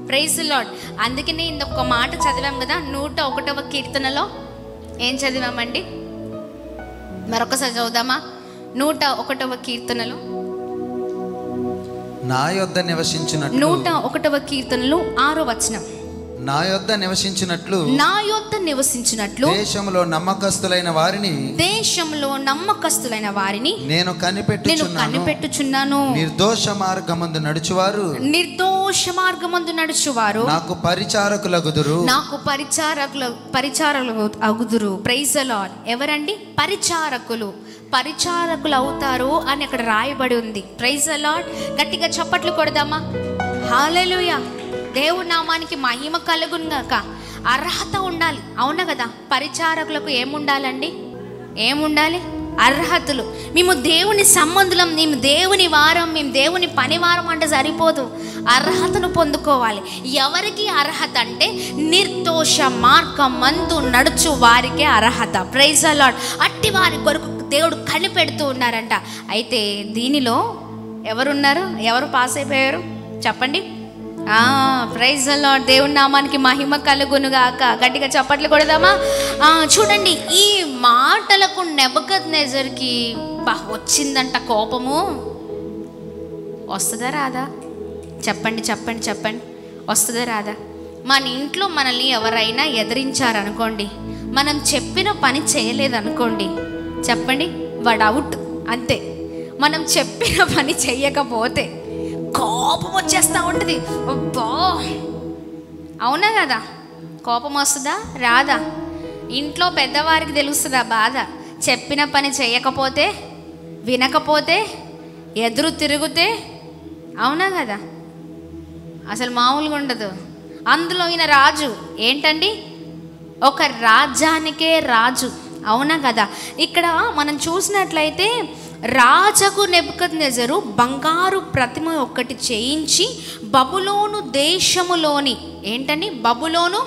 praise the Lord. అందుకనే ఇంకొక మాట చదివాం కదా 101వ కీర్తనలో. ఏం చదివామండి? మరొకసారి చదువుదామా? 101వ కీర్తనలో నా యొద్ద నివసించినట్లు, 101వ కీర్తనలో 6వ వచనం. నా యొద్ద నివసించినట్లు, నా యొద్ద నివసించినట్లు దేశంలో నమ్మకస్తులైన వారిని, దేశంలో నమ్మకస్తులైన వారిని నేను కనిపెట్టుచున్నాను. నిర్దోష మార్గమందు నడుచువారు, నిర్దోష మార్గమందు నడుచువారు నాకు పరిచారకులగుదురు, నాకు పరిచారకులు అగుదురు. Praise the lord. ఎవరండి? పరిచారకులు. పరిచారకులు అవుతారు అని అక్కడ రాయబడి ఉంది. Praise the lord. గట్టిగా చప్పట్లు కొడదామా? హల్లెలూయా. దేవుడి నామానికి మహిమ కలుగునుగాక. అర్హత ఉండాలి. అవునా కదా? పరిచారకులకు ఏముండాలండి? ఏముండాలి? అర్హతలు. మేము దేవుని సంబంధులం, మేము దేవుని వారం, మేము దేవుని పనివారం అంటే సరిపోదు. అర్హతను పొందుకోవాలి. ఎవరికి అర్హత అంటే నిర్దోష మార్గమందు నడుచు వారికే అర్హత. Praise the Lord. అట్టి వారి కొరకు దేవుడు కనిపెడుతూ ఉన్నారంట. అయితే దీనిలో ఎవరున్నారు? ఎవరు పాస్ అయిపోయారు చెప్పండి? Praise the Lord. దేవుని నామానికి మహిమ కలుగునుగాక. గట్టిగా చప్పట్లు కొడదామా? చూడండి, ఈ మాటలకు నెబుకద్నెజర్కి వచ్చిందంట కోపము. వస్తుందా రాదా? చెప్పండి చెప్పండి చెప్పండి. వస్తుందా రాదా? మన ఇంట్లో మనల్ని ఎవరైనా ఎదిరించారనుకోండి, మనం చెప్పిన పని చేయలేదనుకోండి, చెప్పండి, వాడు అవుట్ అంతే. మనం చెప్పిన పని చెయ్యకపోతే కోపం వచ్చేస్తూ ఉంటుంది. అబ్బా, అవునా కదా? కోపం వస్తుందా రాదా? ఇంట్లో పెద్దవారికి తెలుస్తుందా బాధ? చెప్పిన పని చేయకపోతే, వినకపోతే, ఎదురు తిరిగితే, అవునా కదా? అసలు మామూలుగా ఉండదు. అందులో ఈయన రాజు ఏంటండి? ఒక రాజ్యానికే రాజు. అవునా కదా? ఇక్కడ మనం చూసినట్లయితే రాజగు నెబుకద్నెజరు బంగారు ప్రతిమ ఒకటి చేయించి బబులోను దేశములోని, ఏంటని బబులోను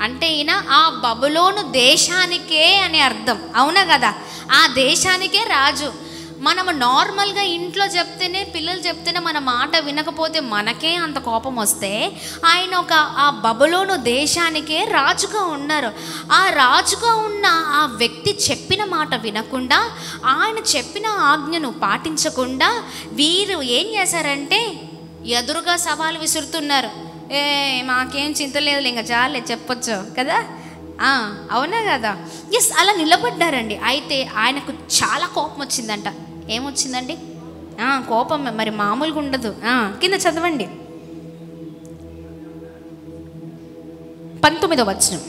అంటే ఈయన ఆ బబులోను దేశానికే అని అర్థం. అవునా కదా? ఆ దేశానికే రాజు. మనము నార్మల్గా ఇంట్లో చెప్తేనే, పిల్లలు చెప్తేనే మన మాట వినకపోతే మనకే అంత కోపం వస్తే, ఆయన ఆ బబులోను దేశానికే రాజుగా ఉన్నారు. ఆ రాజుగా ఉన్న ఆ వ్యక్తి చెప్పిన మాట వినకుండా, ఆయన చెప్పిన ఆజ్ఞను పాటించకుండా వీరు ఏం చేశారంటే ఎదురుగా సవాలు విసురుతున్నారు. మాకేం చింత లేదు, ఇంకా చాలే చెప్పొచ్చు కదా? అవునా కదా? ఎస్, అలా నిలబడ్డారండి. అయితే ఆయనకు చాలా కోపం వచ్చిందంట. ఏమొచ్చిందండి? కోపం మరి మామూలుగా ఉండదు. కింద చదవండి 19వ వచనం.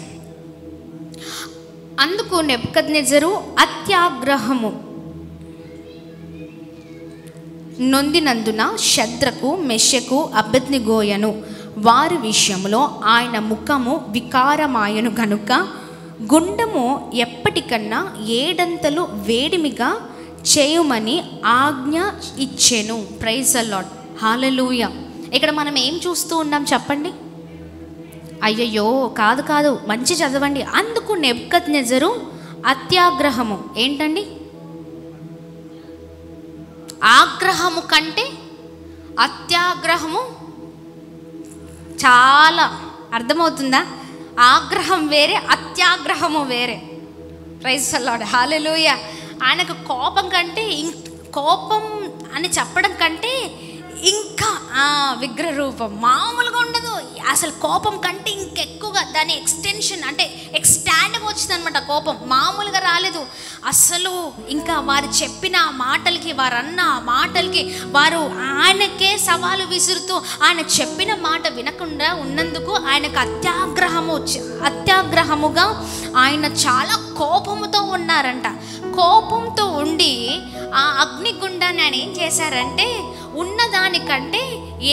అందుకు నెబుకద్నెజరు అత్యాగ్రహము నొందినందున షద్రకు, మెషకు, అబేద్నెగోయను వారి విషయంలో ఆయన ముఖము వికారమాయను గనుక గుండము ఎప్పటికన్నా 7 అంతలు వేడిమిగా చేయమని ఆజ్ఞ ఇచ్చెను. Praise the lord. హల్లెలూయా. ఇక్కడ మనం ఏం చూస్తూ ఉన్నాం చెప్పండి? అయ్యయ్యో కాదు కాదు, మంచి చదవండి. అందుకు నెబుకద్నెజరు అత్యాగ్రహము, ఏంటండి? ఆగ్రహము కంటే అత్యాగ్రహము చాలా అర్థమవుతుందా? ఆగ్రహం వేరే, అత్యాగ్రహము వేరే. Praise the lord. హల్లెలూయా. ఆయనకు కోపం కంటే, కోపం అని చెప్పడం కంటే ఇంకా విగ్రహ రూపం మామూలుగా ఉండదు. అసలు కోపం కంటే ఇంకెక్కువగా దాని ఎక్స్టెన్షన్ అంటే ఎక్స్టాండ్గా వచ్చింది అనమాట. కోపం మామూలుగా కాలేదు. అసలు ఇంకా వారు చెప్పిన మాటలకి, వారన్న మాటలకి వారు ఆయనకే సవాలు విసురుతూ ఆయన చెప్పిన మాట వినకుండా ఉన్నందుకు ఆయనకు అత్యాగ్రహముగా ఆయన చాలా కోపముతో ఉన్నారంట. కోపంతో ఉండి ఆ అగ్నిగుండాన్ని ఆయన ఏం చేశారంటే ఉన్నదానికంటే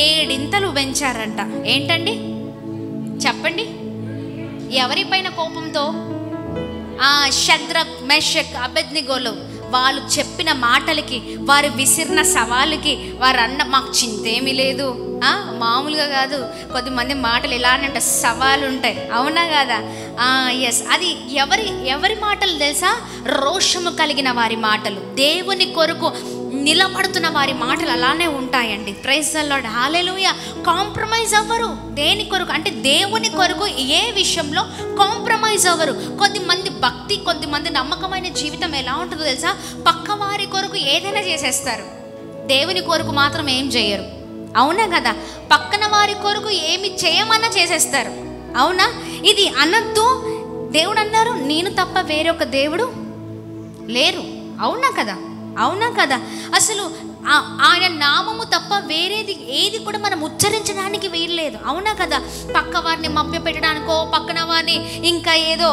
7 పెంచారంట. ఏంటండి చెప్పండి? ఎవరిపైన కోపంతో? షద్రక్, మెషక్, అబేద్నెగోలు వాళ్ళు చెప్పిన మాటలకి, వారు విసిరిన సవాలుకి వారు అన్న మాకు చింతేమీ లేదు. మామూలుగా కాదు, కొద్దిమంది మాటలు ఇలానంట సవాలు ఉంటాయి, అవునా కదా? ఎస్, అది ఎవరి మాటలు తెలుసా? రోషము కలిగిన వారి మాటలు, దేవుని కొరకు నిలబడుతున్న వారి మాటలు అలానే ఉంటాయండి. ప్రైజ్ ద లార్డ్, హల్లెలూయా. కాంప్రమైజ్ అవ్వరు దేని కొరకు అంటే దేవుని కొరకు ఏ విషయంలో కాంప్రమైజ్ అవ్వరు. కొద్దిమంది భక్తి, కొద్దిమంది నమ్మకమైన జీవితం ఎలా ఉంటుందో తెలుసా? పక్క వారి కొరకు ఏదైనా చేసేస్తారు, దేవుని కొరకు మాత్రం ఏం చేయరు, అవునా కదా? పక్కన వారి కొరకు ఏమి చేయమన్నా చేసేస్తారు, అవునా? ఇది అనద్దు. దేవుడు అన్నారు, నేను తప్ప వేరొక దేవుడు లేరు, అవునా కదా? అవునా కదా? అసలు ఆయన నామము తప్ప వేరేది ఏది కూడా మనం ఉచ్చరించడానికి వీల్లేదు, అవునా కదా? పక్క వారిని మభ్య పెట్టడానికో, పక్కన వారిని ఇంకా ఏదో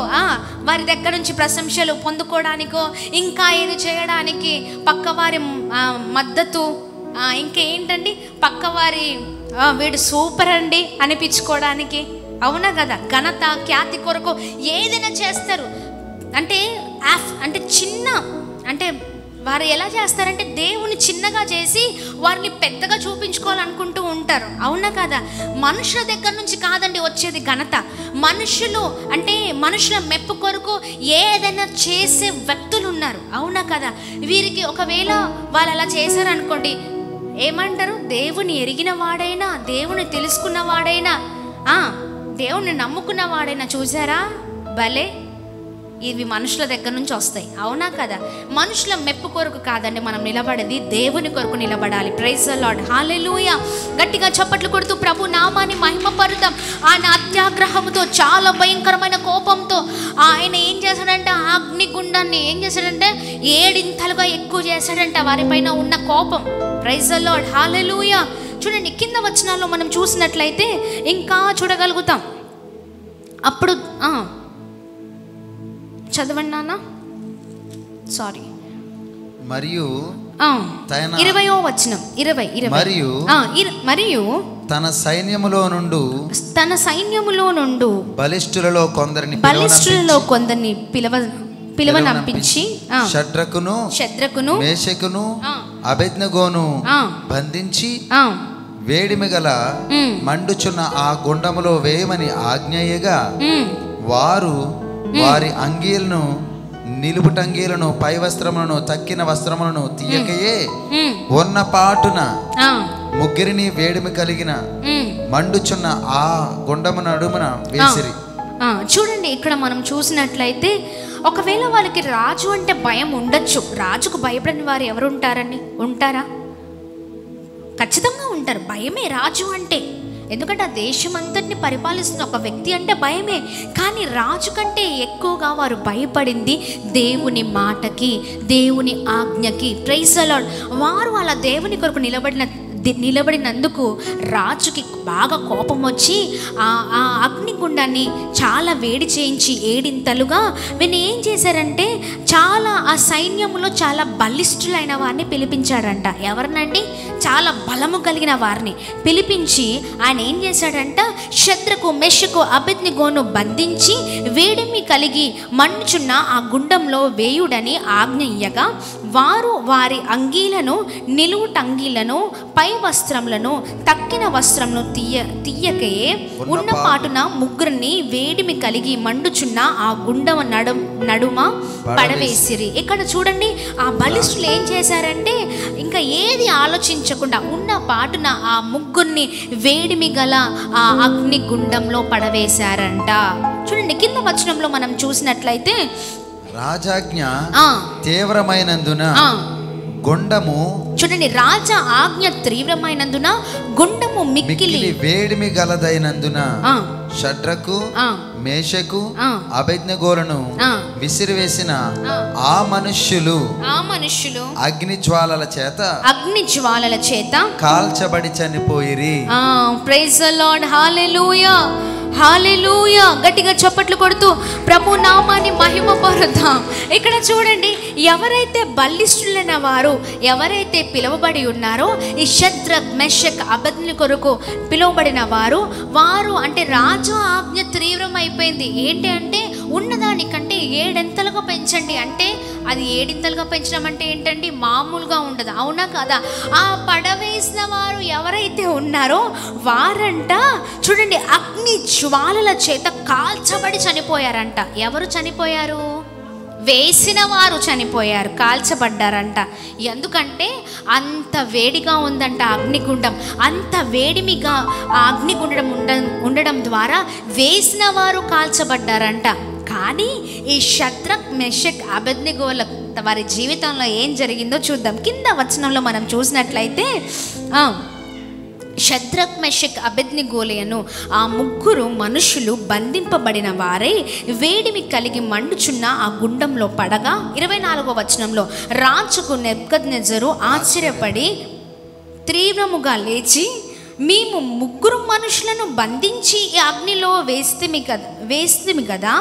వారి దగ్గర నుంచి ప్రశంసలు పొందుకోవడానికో, ఇంకా ఏదో చేయడానికి, పక్క వారి మద్దతు, ఇంకేంటండి పక్కవారి వీడు సూపర్ అండి అనిపించుకోవడానికి, అవునా కదా? ఘనత, ఖ్యాతి కొరకు ఏదైనా చేస్తారు. అంటే చిన్న, అంటే వారు ఎలా చేస్తారంటే దేవుని చిన్నగా చేసి వారిని పెద్దగా చూపించుకోవాలనుకుంటూ ఉంటారు, అవునా కదా? మనుషుల దగ్గర నుంచి కాదండి వచ్చేది ఘనత. మనుషుల మెప్పు కొరకు ఏదైనా చేసే వ్యక్తులు ఉన్నారు, అవునా కదా? వీరికి ఒకవేళ వాళ్ళు అలా చేశారనుకోండి, ఏమంటారు? దేవుని ఎరిగిన వాడైనా, దేవుని తెలుసుకున్న వాడైనా, దేవుని నమ్ముకున్న వాడైనా, చూసారా భలే, ఇవి మనుషుల దగ్గర నుంచి వస్తాయి, అవునా కదా? మనుషుల మెప్పు కొరకు కాదండి మనం నిలబడేది, దేవుని కొరకు నిలబడాలి. Praise the lord, hallelujah. గట్టిగా చప్పట్లు కొడుతూ ప్రభు నామాన్ని మహిమపరుద్దాం. ఆయన అత్యాగ్రహంతో, చాలా భయంకరమైన కోపంతో ఆయన ఏం చేశాడంటే ఆ అగ్నిగుండాన్ని ఏం చేశాడంటే 7 ఎక్కువ చేశాడంట వారిపైన ఉన్న కోపం. Praise the lord, hallelujah. చూడండి, కింద వచనాల్లో మనం చూసినట్లయితే ఇంకా చూడగలుగుతాం. అప్పుడు చదవండి నాన్న, సారీ. మరియు 20వ వచనం, 20 మరియు తన సైన్యములో నుండు బలిష్ఠులలో కొందరిని పిలవనంపించి షద్రకును మేషకును అబేద్నెగోను బంధించి వేడిమి గల మండుచున్న ఆ గుండములో వేయమని ఆజ్ఞయగా వారు వారి అంగీలను, నిలుపుటంగీలను, పై వస్త్రములను, తక్కిన వస్త్రములను తీయకయే ఉన్న పాటున ముగ్గురిని వేడిమి కలిగిన మండుచున్న ఆ గుండము నడుమున వేసిరి. చూడండి, ఇక్కడ మనం చూసినట్లయితే ఒకవేళ వాళ్ళకి రాజు అంటే భయం ఉండొచ్చు. రాజుకు భయపడని వారు ఎవరు ఉంటారా? ఖచ్చితంగా ఉంటారు. భయమే రాజు అంటే. ఎందుకంటే ఆ దేశం అంతటిని పరిపాలిస్తున్న ఒక వ్యక్తి అంటే భయమే. కానీ రాజు కంటే ఎక్కువగా వారు భయపడింది దేవుని మాటకి, దేవుని ఆజ్ఞకి. Praise the lord. వారు అలా దేవుని కొరకు నిలబడినందుకు రాజుకి బాగా కోపం వచ్చి ఆ అగ్నిగుండాన్ని చాలా వేడి చేయించి 7 వీళ్ళు ఏం చేశారంటే చాలా ఆ సైన్యంలో చాలా బలిష్ఠులైన వారిని పిలిపించాడంట. ఎవరినండి? చాలా బలము కలిగిన వారిని పిలిపించి ఆయన ఏం చేశాడంట, షద్రకు, మెషకు, అబేద్నెగోను బంధించి వేడిమి కలిగి మండుచున్న ఆ గుండంలో వేయుడని ఆజ్ఞ ఇయ్యగా వారు వారి అంగీలను, నిలువుటంగీలను, పై వస్త్రములను, తక్కిన వస్త్రమును తీయకే ఉన్న పాటున ముగ్గురిని వేడిమి కలిగి మండుచున్న ఆ గుండమ నడుమ పడవేసిరి. ఇక్కడ చూడండి, ఆ బలిష్ఠులు ఏం చేశారంటే ఇంకా ఏది ఆలోచించకుండా ఉన్న పాటున ఆ ముగ్గురిని వేడిమి గల ఆ అగ్ని గుండంలో పడవేశారంట. చూడండి, కింద వచనంలో మనం చూసినట్లయితే రాజాజ్ఞ తీవ్రమైనందున గుండము, చూడండి, రాజా ఆజ్ఞ తీవ్రమైనందున గుండము మిక్కిలి వేడిమి గలదైనందున షడ్రకు, మేషకు, అబేద్నెగోలను విసిరివేసిన ఆ మనుష్యులు అగ్ని జ్వాలల చేత కాల్చబడి చనిపోయిరి. Praise the lord. Hallelujah, hallelujah. గట్టిగా చప్పట్లు కొడుతూ ప్రభు నామాన్ని మహిమపరుద్దాం. ఇక్కడ చూడండి, ఎవరైతే బలిష్ఠులైన వారు, ఎవరైతే పిలువబడి ఉన్నారో, ఈ షద్రక్ మెషక్ అబేద్నెగో కొరకు పిలువబడిన వారు అంటే రాజు ఆజ్ఞ తీవ్రమైపోయింది. ఏంటి అంటే ఉన్నదానికంటే 7 అంతలుగా పెంచండి అంటే, అది 7 అంతలుగా పెంచడం అంటే ఏంటండి, మామూలుగా ఉండదు, అవునా కదా? ఆ పడవేసిన వారు ఎవరైతే ఉన్నారో వారంట చూడండి అగ్ని జ్వాలల చేత కాల్చబడి చనిపోయారంట. ఎవరు చనిపోయారు? వేసిన వారు చనిపోయారు, కాల్చబడ్డారంట. ఎందుకంటే అంత వేడిగా ఉందంట అగ్నిగుండం. అంత వేడిమిగా ఆ అగ్నిగుండం ఉండడం ద్వారా వేసిన వారు కాల్చబడ్డారంట. కానీ ఈ షద్రక్ మెషక్ అబేద్నెగోల వారి జీవితంలో ఏం జరిగిందో చూద్దాం. కింద వచనంలో మనం చూసినట్లయితే, షద్రక్ మెషక్ అబేద్నెగోలను ఆ 3 మనుషులు బంధింపబడిన వారై వేడిమి కలిగి మండుచున్న ఆ గుండంలో పడగా, 24వ వచనంలో రాజుకు నెబుకద్నెజరు ఆశ్చర్యపడి తీవ్రముగా లేచి, మేము 3 మనుషులను బంధించి ఈ అగ్నిలో వేస్తిమి కదా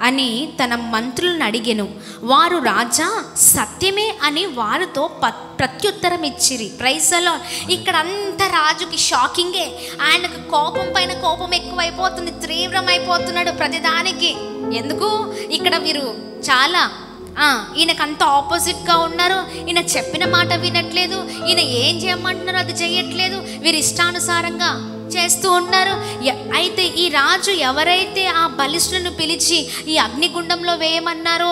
అని తన మంత్రులను అడిగెను. వారు రాజా సత్యమే అని వారితో ప్రత్యుత్తరం ఇచ్చిరి. Praise the lord. ఇక్కడ అంతా రాజుకి షాకింగే. ఆయనకు కోపం పైన కోపం ఎక్కువైపోతుంది, తీవ్రమైపోతున్నాడు ప్రతిదానికి. ఎందుకు? ఇక్కడ వీరు చాలా ఈయనకు అంత ఆపోజిట్గా ఉన్నారు. ఈయన చెప్పిన మాట వినట్లేదు, ఈయన ఏం చేయమంటున్నారో అది చేయట్లేదు, వీరి ఇష్టానుసారంగా చేస్తూ ఉన్నారు. అయితే ఈ రాజు ఎవరైతే ఆ బలిష్ఠులను పిలిచి ఈ అగ్నిగుండంలో వేయమన్నారో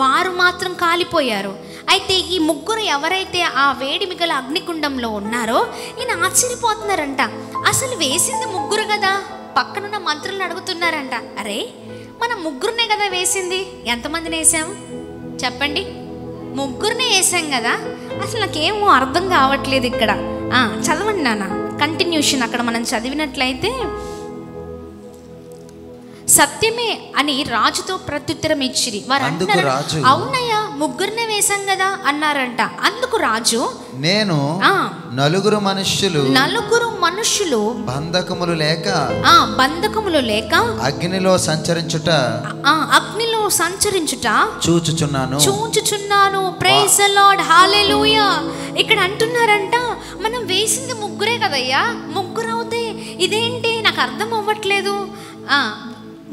వారు మాత్రం కాలిపోయారు. అయితే ఈ 3 ఎవరైతే ఆ వేడిమి గల అగ్నిగుండంలో ఉన్నారో ఈయన ఆశ్చర్యపోతున్నారంట. అసలు వేసింది 3 కదా. పక్కనున్న మంత్రులను అడుగుతున్నారంట, అరే మనం 3 కదా వేసింది, ఎంతమందిని వేసాము చెప్పండి? 3 వేసాం కదా, అసలు నాకేమో అర్థం కావట్లేదు ఇక్కడ. చదవండి నాన్న, కంటిన్యూషన్ అక్కడ మనం చదివినట్లయితే, సత్యమే అని రాజుతో ప్రత్యుత్తరం ఇచ్చిరి. వారు అంటున్నారు, అవునయ్యా 3 వేశాం కదా అన్నారంట. అందుకు రాజు, నేను 4 మనుష్యులు బంధకములు లేక అగ్నిలో సంచరించుట చూచుచున్నాను. Praise the lord. హల్లెలూయా. ఇక్కడ అంటున్నారంట, మనం వేసింది 3 కదయ్యా, 3 అవుతే ఇదేంటి నాకు అర్థం అవ్వట్లేదు.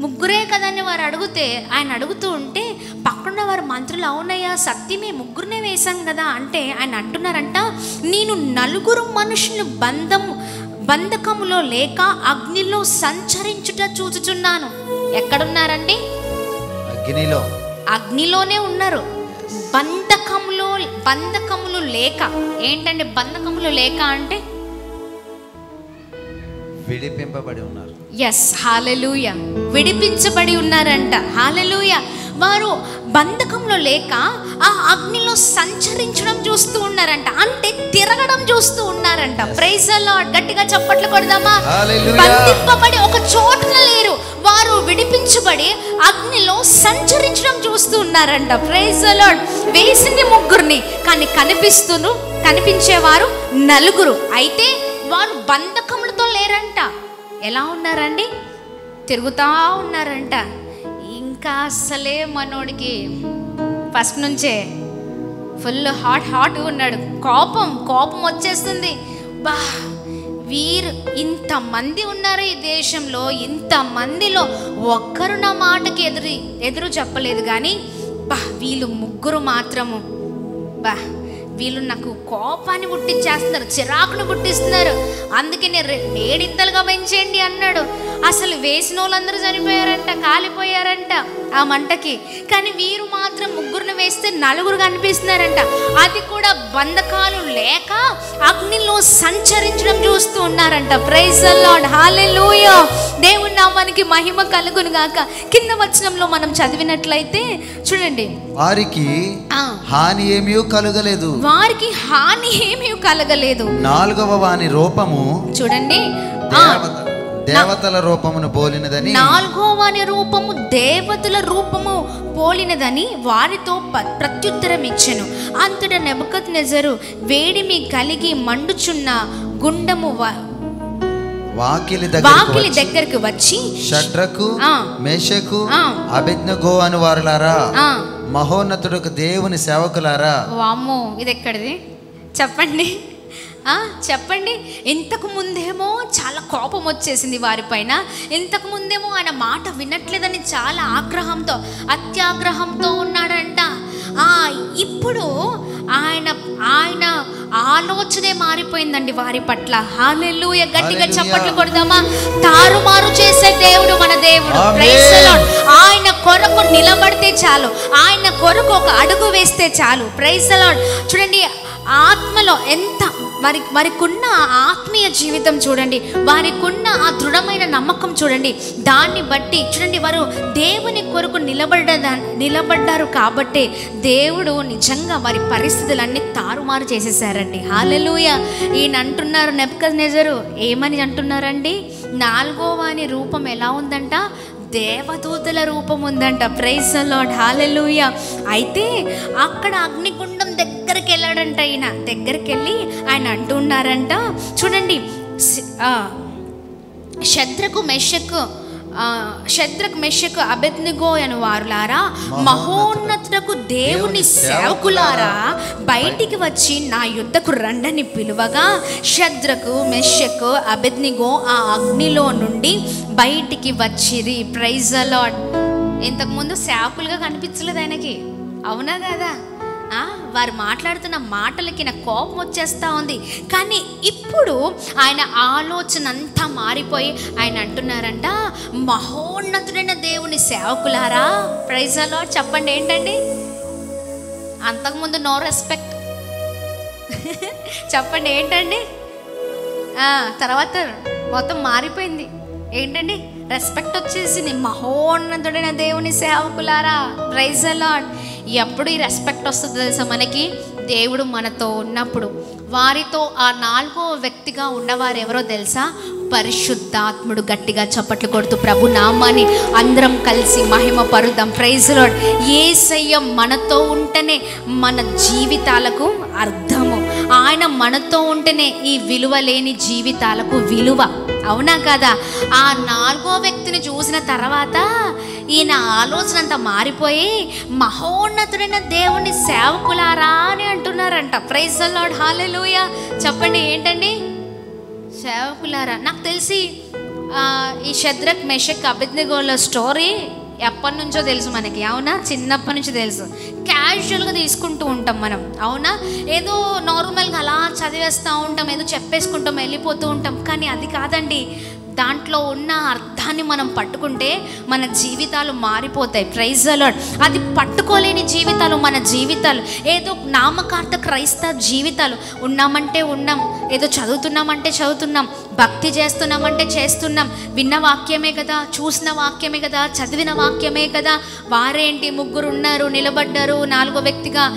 3 కదని వారు అడిగితే, ఆయన అడుగుతూ ఉంటే పక్కన వారు మంత్రులు, అవునయ్యా సత్యమే 3 వేశాం కదా అంటే, ఆయన అంటున్నారంట, నేను 4 మనుషులు బంధకములో లేక అగ్నిలో సంచరించుట చూచుచున్నాను. ఎక్కడున్నారండి? అగ్నిలోనే ఉన్నారు. బంధకములు లేక ఏంటండి? బంధకములు లేక అంటే విడిపింపబడి ఉన్నారు. ఎస్, హల్లెలూయా. విడిపించబడి ఉన్నారంట. హల్లెలూయా. వారు బంధకంలో లేక ఆ అగ్నిలో సంచరించడం చూస్తూ ఉన్నారంట, అంటే తిరగడం చూస్తూ ఉన్నారంట. Praise the lord. గట్టిగా చప్పట్లు కొడదామా? బంధింపబడి ఒక చోటున లేరు, వారు విడిపించబడి అగ్నిలో సంచరించడం చూస్తూ ఉన్నారంట. Praise the Lord. వేసింది 3 కానీ కనిపించేవారు 4. అయితే వారు బంధకములతో లేరంట. ఎలా ఉన్నారండి? తిరుగుతూ ఉన్నారంట. ఇంకా అసలే మనోడికి ఫస్ట్ నుంచే ఫుల్ హాట్ ఉన్నాడు. కోపం వచ్చేస్తుంది. వీరు ఇంతమంది ఉన్నారు ఈ దేశంలో, ఇంతమందిలో ఒక్కరు నా మాటకి ఎదురు చెప్పలేదు. కానీ వీళ్ళు 3 మాత్రము వీళ్ళు నాకు కోపాన్ని పుట్టించేస్తున్నారు, చిరాకును పుట్టిస్తున్నారు. అందుకే నేను 7 పెంచేయండి అన్నాడు. అసలు వేసిన వాళ్ళందరూ చనిపోయారంట, కాలిపోయారంట ఆ మంటకి. కానీ వీరు మాత్రం 3 వేస్తే 4 కనిపిస్తున్నారంట. అది కూడా బంధకాలు లేక అగ్నిలో సంచరించడం చూస్తూ ఉన్నారంట. Praise the lord. హల్లెలూయా. దేవుని నామానికి మహిమ కలుగును గాక. కింద వచనంలో మనం చదివినట్లయితే చూడండి, వారికి హాని ఏమీ కలగలేదు. 4వ వాని రూపము చూడండి, దేవతల రూపమును పోలినదని, నాలుగో వాని రూపము దేవతల రూపము పోలినదని వారితో ప్రత్యుత్తరం ఇచ్చెను. అంతటా నెబుకద్నెజరు వేడిమి కలిగి మండుచున్న గుండము వాకిలి దగ్గరికి వచ్చి, షడ్రకు, మేషకు, అబేద్నెగో అను వారులారా, మహోన్నతుడుకు దేవుని సేవకులారా. వామ్మో, ఇది ఎక్కడిది చెప్పండి, చెప్పండి. ఇంతకు ముందేమో చాలా కోపం వచ్చేసింది వారిపైన, ఇంతకు ముందేమో ఆయన మాట వినట్లేదని చాలా ఆగ్రహంతో, అత్యాగ్రహంతో ఉన్నాడంట. ఇప్పుడు ఆయన ఆలోచనే మారిపోయిందండి వారి పట్ల. హల్లెలూయా, గట్టిగా చప్పట్లు కొడదామా? తారుమారు చేసే దేవుడు మన దేవుడు. Praise the Lord. ఆయన కొరకు నిలబడితే చాలు, ఆయన కొరకు ఒక అడుగు వేస్తే చాలు. Praise the Lord. చూడండి, ఆత్మలో ఎంత వారికున్న ఆత్మీయ జీవితం చూడండి, వారికున్న ఆ దృఢమైన నమ్మకం చూడండి. దాన్ని బట్టి చూడండి, వారు దేవుని కొరకు నిలబడ్డారు కాబట్టి దేవుడు నిజంగా వారి పరిస్థితులన్నీ తారుమారు చేసేసారండి. హల్లెలూయా. ఈయన అంటున్నారు, నెబుకద్నెజరు ఏమని అంటున్నారండి? నాలుగో వాని రూపం ఎలా ఉందంట? దేవదూతల రూపం ఉందంట. Praise the lord. హల్లెలూయా. అయితే అక్కడ అగ్నిగుండం దగ్గరికి వెళ్ళాడంట. ఈయన దగ్గరికి వెళ్ళి ఆయన అంటున్నారంట, చూడండి, షద్రకు మెషకు అబేద్నెగో అను వారులారా, మహోన్నతులకు దేవుని సేవకులారా, బయటికి వచ్చి నా యుద్ధకు రండని పిలువగా షద్రకు మెషకు అబేద్నెగో ఆ అగ్నిలో నుండి బయటికి వచ్చిరి. Praise the Lord. ఇంతకుముందు సేవకులుగా కనిపించలేదు ఆయనకి, అవునా కదా? వారు మాట్లాడుతున్న మాటలకి నా కోపం వచ్చేస్తూ ఉంది. కానీ ఇప్పుడు ఆయన ఆలోచన అంతా మారిపోయి ఆయన అంటున్నారంట, మహోన్నతుడైన దేవుని సేవకులారా. Praise the lord. చెప్పండి, ఏంటండి? అంతకుముందు నో రెస్పెక్ట్. చెప్పండి, ఏంటండి? తర్వాత మొత్తం మారిపోయింది. ఏంటండి? రెస్పెక్ట్ వచ్చేసింది. మహోన్నతుడైన దేవుని సేవకులారా. Praise the lord. ఎప్పుడు ఈ రెస్పెక్ట్ వస్తుందో తెలుసా మనకి? దేవుడు మనతో ఉన్నప్పుడు. వారితో ఆ నాలుగో వ్యక్తిగా ఉన్నవారు ఎవరో తెలుసా? పరిశుద్ధాత్ముడు. గట్టిగా చప్పట్లు కొడుతూ ప్రభు నామాన్ని అందరం కలిసి మహిమ పరుద్దాం. Praise the lord. యేసయ్య మనతో ఉంటేనే మన జీవితాలకు అర్థము. ఆయన మనతో ఉంటేనే ఈ విలువ లేని జీవితాలకు విలువ. అవునా కదా? ఆ నాలుగో వ్యక్తిని చూసిన తర్వాత ఈయన ఆలోచన అంతా మారిపోయి మహోన్నతుడైన దేవుని సేవకులారా అని అంటున్నారంట. Praise the lord. హల్లెలూయా. చెప్పండి, ఏంటండి? సేవకులారా. నాకు తెలిసి ఈ షద్రక్ మెషక్ అబేద్నెగోల స్టోరీ ఎప్పటి నుంచో తెలుసు మనకి, అవునా? చిన్నప్పటి నుంచి తెలుసు. క్యాజువల్గా తీసుకుంటూ ఉంటాం మనం, అవునా? ఏదో నార్మల్గా అలా చదివేస్తూ ఉంటాం, ఏదో చెప్పేసుకుంటాం, వెళ్ళిపోతూ ఉంటాం. కానీ అది కాదండి, దాంట్లో ఉన్న అర్థాన్ని మనం పట్టుకుంటే మన జీవితాలు మారిపోతాయి. Praise the Lord. అది పట్టుకోలేని జీవితాలు మన జీవితాలు. ఏదో నామకార్థ క్రైస్తవ జీవితాలు. ఉన్నామంటే ఉన్నాం, ఏదో చదువుతున్నామంటే చదువుతున్నాం, భక్తి చేస్తున్నామంటే చేస్తున్నాం, విన్న వాక్యమే కదా, చూసిన వాక్యమే కదా, చదివిన వాక్యమే కదా. వారేంటి, ముగ్గురు ఉన్నారు, నిలబడ్డారు నాలుగో వ్యక్తిగా,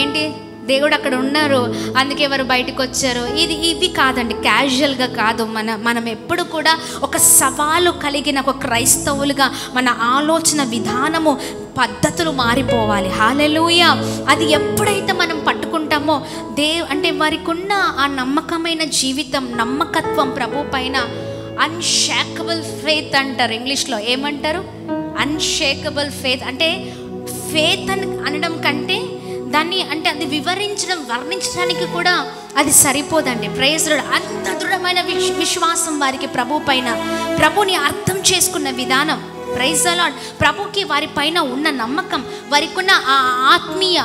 ఏంటి దేవుడు అక్కడ ఉన్నారు అందుకే వారు బయటకు వచ్చారు. ఇవి కాదండి, క్యాజువల్గా కాదు. మనం ఎప్పుడు కూడా ఒక సవాలు కలిగిన ఒక క్రైస్తవులుగా మన ఆలోచన విధానము, పద్ధతులు మారిపోవాలి. హల్లెలూయా. అది ఎప్పుడైతే మనం పట్టుకుంటామో అంటే వారికి ఉన్న ఆ నమ్మకమైన జీవితం, నమ్మకత్వం ప్రభు పైన, అన్షేకబుల్ ఫెయిత్ అంటారు ఇంగ్లీష్లో. ఏమంటారు? Unshakeable faith. అంటే ఫెయిత్ అని అనడం కంటే దాన్ని అంటే అది వర్ణించడానికి కూడా అది సరిపోదండి. Praise the lord. అంత దృఢమైన విశ్వాసం వారికి ప్రభు పైన, ప్రభుని అర్థం చేసుకున్న విధానం. Praise the Lord. ప్రభుకి వారి పైన ఉన్న నమ్మకం, వారికి ఉన్న ఆ ఆత్మీయ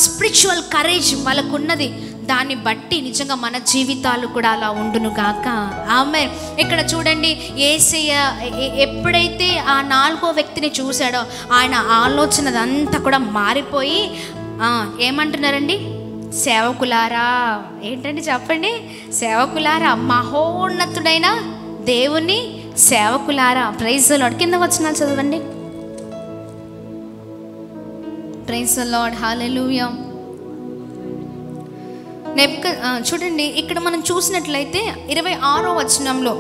స్పిరిచువల్ కరేజ్ వాళ్ళకున్నది. దాన్ని బట్టి నిజంగా మన జీవితాలు కూడా అలా ఉండును గాక. ఆమేన్. ఇక్కడ చూడండి, యేసయ్య ఎప్పుడైతే ఆ నాలుగో వ్యక్తిని చూశాడో ఆయన ఆలోచన అంతా కూడా మారిపోయి ఏమంటున్నారండి? సేవకులారా. ఏంటండి చెప్పండి? సేవకులారా, మహోన్నతుడైన దేవుని సేవకులారా. Praise the lord. కింద వచనాలు చదవండి. Praise the lord. హల్లెలూయా. చూడండి, ఇక్కడ మనం చూసినట్లయితే 26వ వచనంలో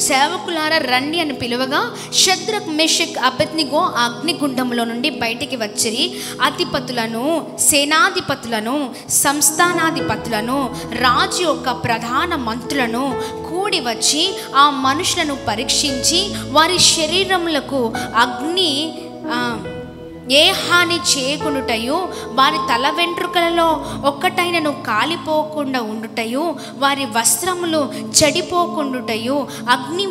సేవకులారా రండి అని పిలువగా షద్రక్ మెషక్ అబేద్నెగో అగ్నిగుండంలో నుండి బయటికి వచ్చిరి. అధిపతులను, సేనాధిపతులను, సంస్థానాధిపతులను, రాజు యొక్క ప్రధాన మంత్రులను కూడి వచ్చి ఆ మనుషులను పరీక్షించి వారి శరీరములకు అగ్ని ఏ హాని చేయకుండుటయు, వారి తల వెంట్రుకలలో ఒక్కటైనను కాలిపోకుండా ఉండుటయు, వారి వస్త్రములు చెడిపోకుండుటయు, అగ్ని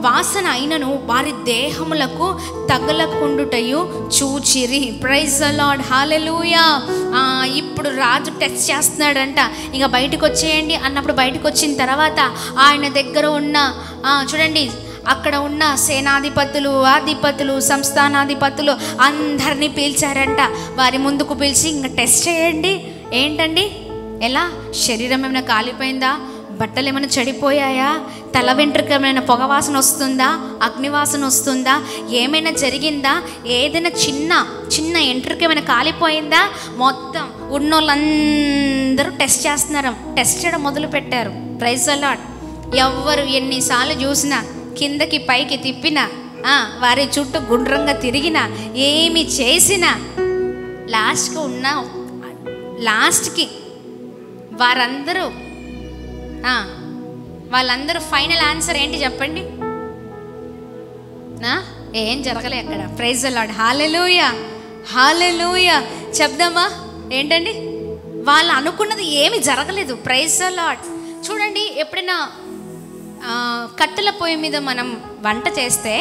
వాసన అయినను వారి దేహములకు తగలకుండుటయు చూచిరి. ప్రైజ్ ద లార్డ్, హల్లెలూయా. ఇప్పుడు రాజు టెస్ట్ చేస్తున్నాడంట. ఇక బయటకు వచ్చేయండి అన్నప్పుడు బయటకు వచ్చిన తర్వాత ఆయన దగ్గర ఉన్న చూడండి, అక్కడ ఉన్న సేనాధిపతులు, అధిపతులు, సంస్థానాధిపతులు అందరినీ పిలిచారంట. వారి ముందుకు పిలిచి ఇంకా టెస్ట్ చేయండి. ఏంటండి, ఎలా శరీరం ఏమైనా కాలిపోయిందా, బట్టలు ఏమైనా చెడిపోయాయా, తల వెంట్రుక ఏమైనా పొగవాసన వస్తుందా, అగ్నివాసన వస్తుందా, ఏమైనా జరిగిందా, ఏదైనా చిన్న ఎంట్రుక ఏమైనా కాలిపోయిందా, మొత్తం ఉన్నోళ్ళందరూ టెస్ట్ చేస్తున్నారు. టెస్ట్ చేయడం మొదలు పెట్టారు. Praise the Lord. ఎవ్వరు ఎన్నిసార్లు చూసినా, కిందకి పైకి తిప్పినా, వారి చుట్టూ గుండ్రంగా తిరిగినా, ఏమి చేసినా లాస్ట్కి వాళ్ళందరూ ఫైనల్ ఆన్సర్ ఏంటి చెప్పండి? ఏం జరగలే అక్కడ. ప్రైజ్ ద లార్డ్, హల్లెలూయా, హల్లెలూయా. చెప్దామా ఏంటండి? వాళ్ళు అనుకున్నది ఏమి జరగలేదు. Praise the lord. చూడండి, ఎప్పుడైనా కట్టెల పొయ్యి మీద మనం వంట చేస్తే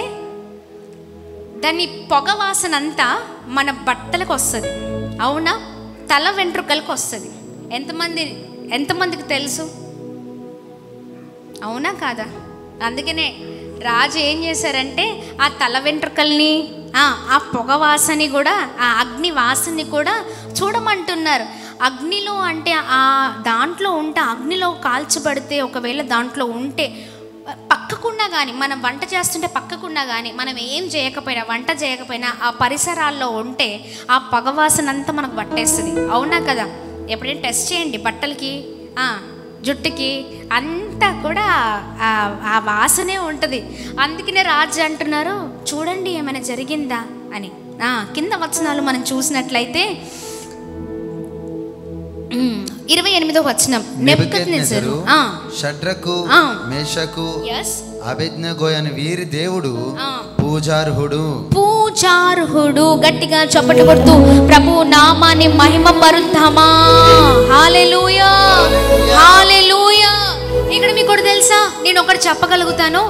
దాని పొగ వాసన అంతా మన బట్టలకు వస్తుంది, అవునా? తల వెంట్రుకలకు వస్తుంది. ఎంతమందికి తెలుసు? అవునా కాదా? అందుకనే రాజు ఏం చేశారంటే ఆ తల వెంట్రుకల్ని, ఆ పొగ వాసని కూడా, ఆ అగ్ని వాసని కూడా చూడమంటున్నారు. అగ్నిలో అంటే దాంట్లో ఉంటే, అగ్నిలో కాల్చబడితే ఒకవేళ దాంట్లో ఉంటే పక్కకున్నా కానీ, మనం వంట చేస్తుంటే పక్కకున్నా కానీ, మనం ఏం చేయకపోయినా, వంట చేయకపోయినా ఆ పరిసరాల్లో ఉంటే ఆ పొగవాసన అంతా మనకు పట్టేస్తుంది, అవునా కదా? ఎప్పుడైనా టెస్ట్ చేయండి, బట్టలకి, జుట్టుకి అంతా కూడా ఆ వాసనే ఉంటుంది. అందుకనే రాజు అంటున్నారు, చూడండి ఏమైనా జరిగిందా అని. కింద వచనాలు మనం చూసినట్లయితే 28వ వచనం, నెబుకద్నెజరు షడ్రకు, మేషకు, అబేద్నెగో అని వీరి దేవుడు పూజార్హుడు. గట్టిగా చప్పట్లు కొడుతూ ప్రభు నామాన్ని మహిమ పరుద్దామా. హల్లెలూయా, హల్లెలూయా. ఇక్కడ మీకు ఒకటి తెలుసా? నేను ఒకటి చెప్పగలుగుతాను.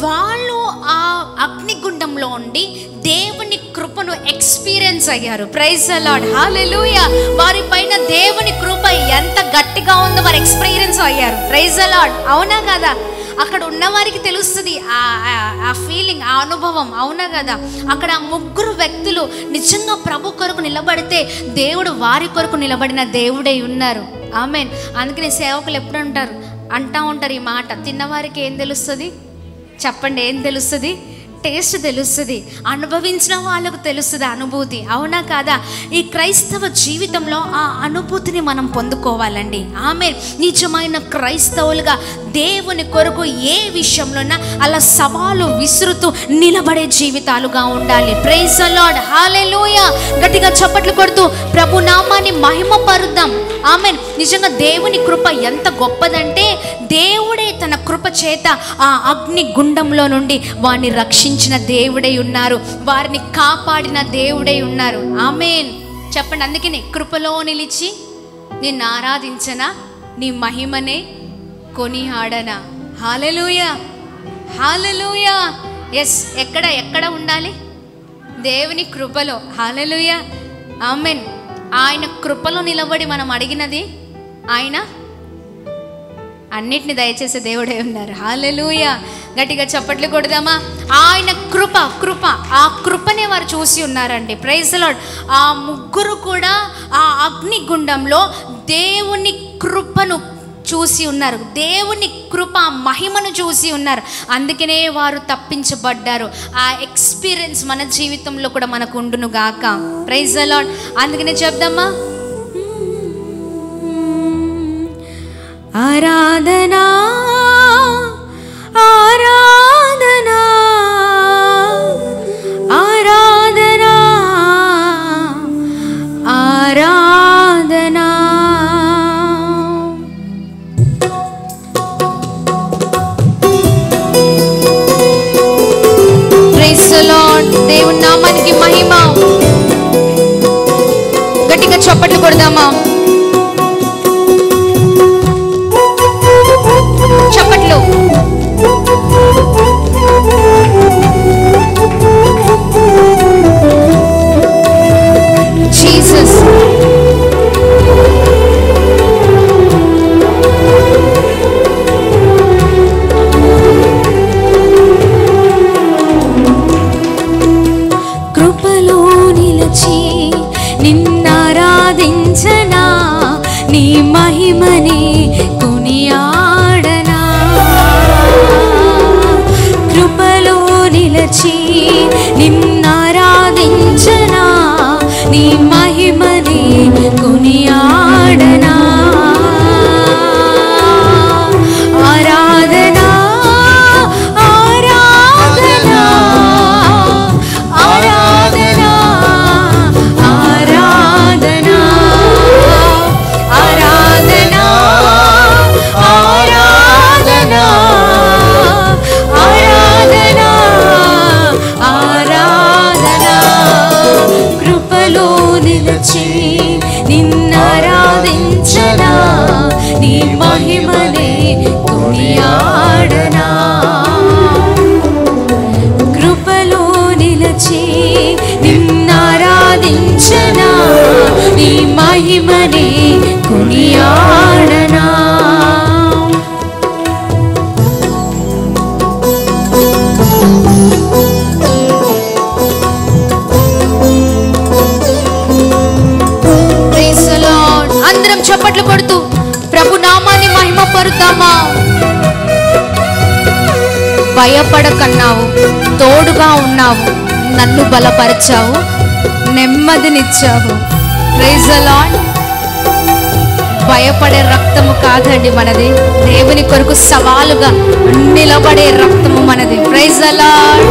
వాళ్ళు ఆ అగ్నిగుండంలో ఉండి దేవుని కృపను ఎక్స్పీరియన్స్ అయ్యారు. ప్రైజ్ ద లార్డ్, హల్లెలూయా. వారి పైన దేవుని కృప ఎంత గట్టిగా ఉందో వారు ఎక్స్పీరియన్స్ అయ్యారు. ప్రైజ్ ద లార్డ్, అవునా కదా? అక్కడ ఉన్న వారికి తెలుస్తుంది ఆ ఫీలింగ్, ఆ అనుభవం, అవునా కదా? అక్కడ 3 వ్యక్తులు నిజంగా ప్రభు కొరకు నిలబడితే దేవుడు వారి కొరకు నిలబడిన దేవుడై ఉన్నారు. ఆమేన్. అందుకని సేవకులు ఎప్పుడు అంటా ఉంటారు ఈ మాట, తిన్నవారికి ఏం తెలుస్తుంది చెప్పండి? ఏం తెలుస్తుంది? టేస్ట్ తెలుస్తుంది. అనుభవించిన వాళ్ళకు తెలుస్తుంది అనుభూతి, అవునా కాదా? ఈ క్రైస్తవ జీవితంలో ఆ అనుభూతిని మనం పొందుకోవాలండి. ఆమె నిజమైన క్రైస్తవులుగా దేవుని కొరకు ఏ విషయంలోనా అలా సవాలు విసురుతూ నిలబడే జీవితాలుగా ఉండాలి. Praise the lord, hallelujah. గట్టిగా చప్పట్లు కొడుతూ ప్రభు నామాన్ని మహిమ పరుద్దాం. ఆమేన్. నిజంగా దేవుని కృప ఎంత గొప్పదంటే, దేవుడే తన కృప చేత ఆ అగ్ని గుండంలో నుండి వారిని రక్షించిన దేవుడై ఉన్నారు, వారిని కాపాడిన దేవుడై ఉన్నారు. ఆమేన్. చెప్పండి. అందుకని కృపలో నిలిచి నిన్ను ఆరాధించనా, నీ మహిమనే కొనియాడనా. హల్లెలూయా, హల్లెలూయా. ఎస్, ఎక్కడ ఉండాలి? దేవుని కృపలో. హల్లెలూయా, ఆమేన్. ఆయన కృపలో నిలబడి మనం అడిగినది ఆయన అన్నిటిని దయచేసే దేవుడే ఉన్నారు. హల్లెలూయా. గట్టిగా చప్పట్లు కొడదామా. ఆయన కృప ఆ కృపనే వారు చూసి ఉన్నారండి. Praise the Lord. ఆ 3 కూడా ఆ అగ్నిగుండంలో దేవుని కృపను చూసి ఉన్నారు, దేవుని కృప మహిమను చూసి ఉన్నారు. అందుకనే వారు తప్పించబడ్డారు. ఆ ఎక్స్పీరియన్స్ మన జీవితంలో కూడా మనకు ఉండును గాక. Praise the Lord. అందుకనే చెప్దామా, ఆరాధనా ఆరాధనా ఆరాధనా ఆరాధనా. Praise the Lord. దేవుని నామానికి మహిమ. గట్టిగా చప్పట్లు కొడదామా? చప్పట్లు. జీసస్. కృపలో నిలచి నిన్నారాధించనా, నీ మహిమని కొనియాడనా. కృపలో నిలచి నిన్నారాధించనా, నీ మహిమని కొనియాడనా. ఆరాధనా ఆరాధనా ఆరాధనా ఆరాధనా ఆరాధనా ఆరాధనా ఆరాధనా ఆరాధనా. కృపలో నిలచి నిన్నారాధించనా, నీ మహిమనే కొనియాడనా. కృపలో నిలచి నిన్నారాధించనా, నీ మహిమనే కొనియాడనా. Praise the lord. అందరం చప్పట్లు కొడుతూ ప్రభు నామాన్ని మహిమ పరుద్దామా? భయపడకన్నావు, తోడుగా ఉన్నావు, నన్ను బలపరిచావు, నెమ్మదినిచ్చావు. Praise the lord. భయపడే రక్తము కాదండి మనది, దేవుని కొరకు సవాలుగా నిలబడే రక్తము మనది. Praise the lord.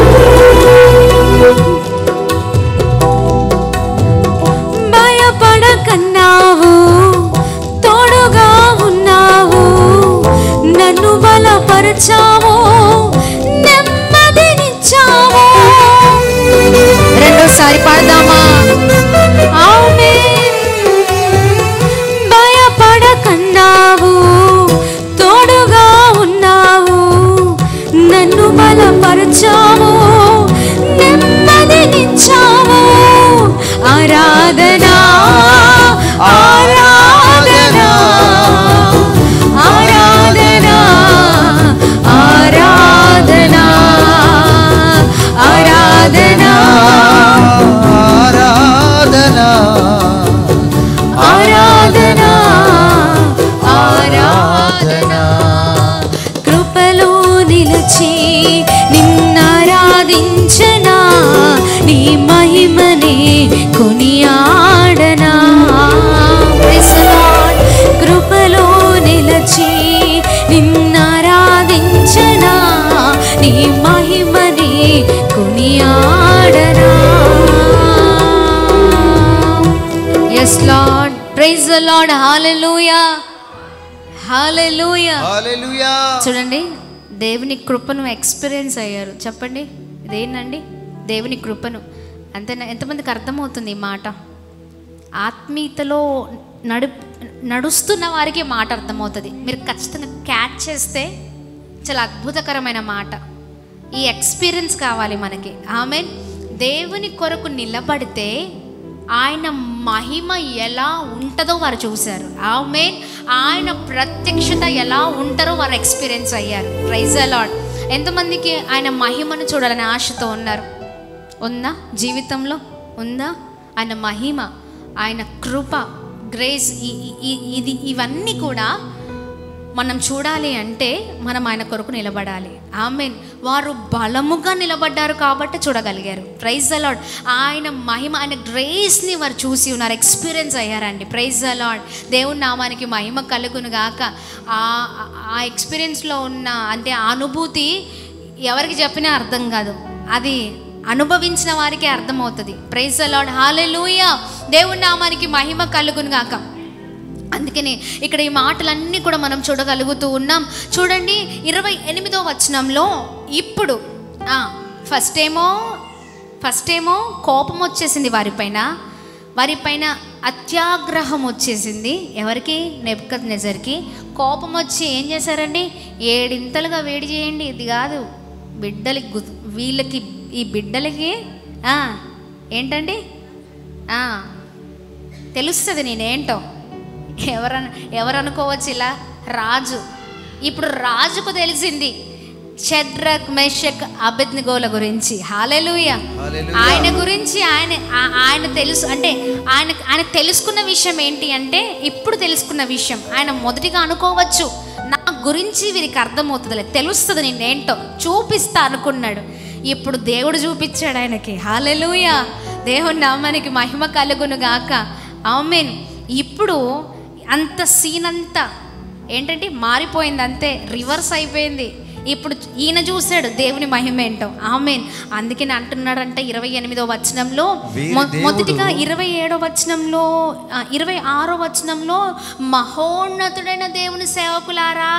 భయపడకన్నావు, తోడుగా ఉన్నావు, నన్ను బలపరచావు, నెమ్మదినిచ్చావు. రెండోసారి పాడదామా? ఆమేన్. భయపడకన్నావు, తోడుగా ఉన్నావు, నన్ను బలపరచావు, నెమ్మదినిచ్చావు. ఆరాధనా ఆరాధనా ఆరాధనా ఆరాధనా ఆరాధనా ఆరాధనా ఆరాధనా ఆరాధనా. కృపలో నిలచి నిన్నారాధించనా, నీ మహిమనే కొనియాడనా. Praise the lord. కృపలో నిలచి నిన్నారాధించనా, నీ మహిమనే కొనియాడనా. Yes lord. Praise the lord. Hallelujah hallelujah hallelujah. చూడండి, దేవుని కృపను ఎక్స్పీరియన్స్ అయ్యారు. చెప్పండి, ఇదేంటండి? దేవుని కృపను. అంతేనా? ఎంతమందికి అర్థమవుతుంది ఈ మాట? ఆత్మీయతలో నడుస్తున్న వారికి మాట అర్థమవుతుంది. మీరు ఖచ్చితంగా క్యాచ్ చేస్తే చాలా అద్భుతకరమైన మాట. ఈ ఎక్స్పీరియన్స్ కావాలి మనకి. ఆమేన్. దేవుని కొరకు నిలబడితే ఆయన మహిమ ఎలా ఉంటుందో వారు చూశారు. ఆమేన్. ఆయన ప్రత్యక్షత ఎలా ఉంటారో వారు ఎక్స్పీరియన్స్ అయ్యారు. Praise the Lord. ఎంతమందికి ఆయన మహిమను చూడాలని ఆశతో ఉన్నారు? ఉందా? జీవితంలో ఉందా? ఆయన మహిమ, ఆయన కృప, గ్రేస్, ఇవన్నీ కూడా మనం చూడాలి అంటే మనం ఆయన కొరకు నిలబడాలి. ఆమేన్. వారు బలముగా నిలబడ్డారు కాబట్టి చూడగలిగారు. Praise the lord. ఆయన మహిమ, ఆయన గ్రేస్ని వారు చూసి ఉన్నారు, ఎక్స్పీరియన్స్ అయ్యారండి. Praise the lord. దేవుని నామానికి మహిమ కలుగును గాక. ఆ ఎక్స్పీరియన్స్లో ఉన్న అంటే ఆ అనుభూతి ఎవరికి చెప్పినా అర్థం కాదు, అది అనుభవించిన వారికే అర్థమవుతుంది. Praise the lord. హల్లెలూయా. దేవుని నామానికి మహిమ కలుగును గాక. అందుకని ఇక్కడ ఈ మాటలన్నీ కూడా మనం చూడగలుగుతూ ఉన్నాం. చూడండి 28వ వచనంలో ఇప్పుడు ఫస్ట్ ఏమో కోపం వచ్చేసింది వారిపైన అత్యాగ్రహం వచ్చేసింది. ఎవరికి? నెబుకద్నెజర్కి. కోపం వచ్చి ఏం చేశారండి? 7 ఇంతలుగా వేడి చేయండి. ఇది కాదు, వీళ్ళకి ఈ బిడ్డలకి ఏంటండి తెలుస్తుంది నేనేంటో. ఎవరనుకోవచ్చు ఇలా? రాజు. ఇప్పుడు రాజుకు తెలిసింది షద్రక్, మెషక్, అబేద్నెగోల గురించి. హల్లెలూయా. ఆయన గురించి ఆయన తెలుసు. అంటే ఆయన తెలుసుకున్న విషయం ఏంటి అంటే, ఇప్పుడు తెలుసుకున్న విషయం ఆయన మొదటిగా అనుకోవచ్చు, నా గురించి వీరికి అర్థమవుతుందిలే, తెలుస్తుంది నేనేంటో, చూపిస్తా అనుకున్నాడు. ఇప్పుడు దేవుడు చూపించాడు ఆయనకి. హల్లెలూయా. దేవుని నామానికి మహిమ కలుగును గాక. ఆమేన్. ఇప్పుడు అంత సీన్ అంతా ఏంటంటే మారిపోయింది, అంతే రివర్స్ అయిపోయింది. ఇప్పుడు ఈయన చూశాడు దేవుని మహిమ ఏంటో. ఆమేన్. అందుకని అంటున్నాడంటే 28వ వచనంలో, మొదటిగా 27వ వచనంలో, 26వ వచనంలో మహోన్నతుడైన దేవుని సేవకులారా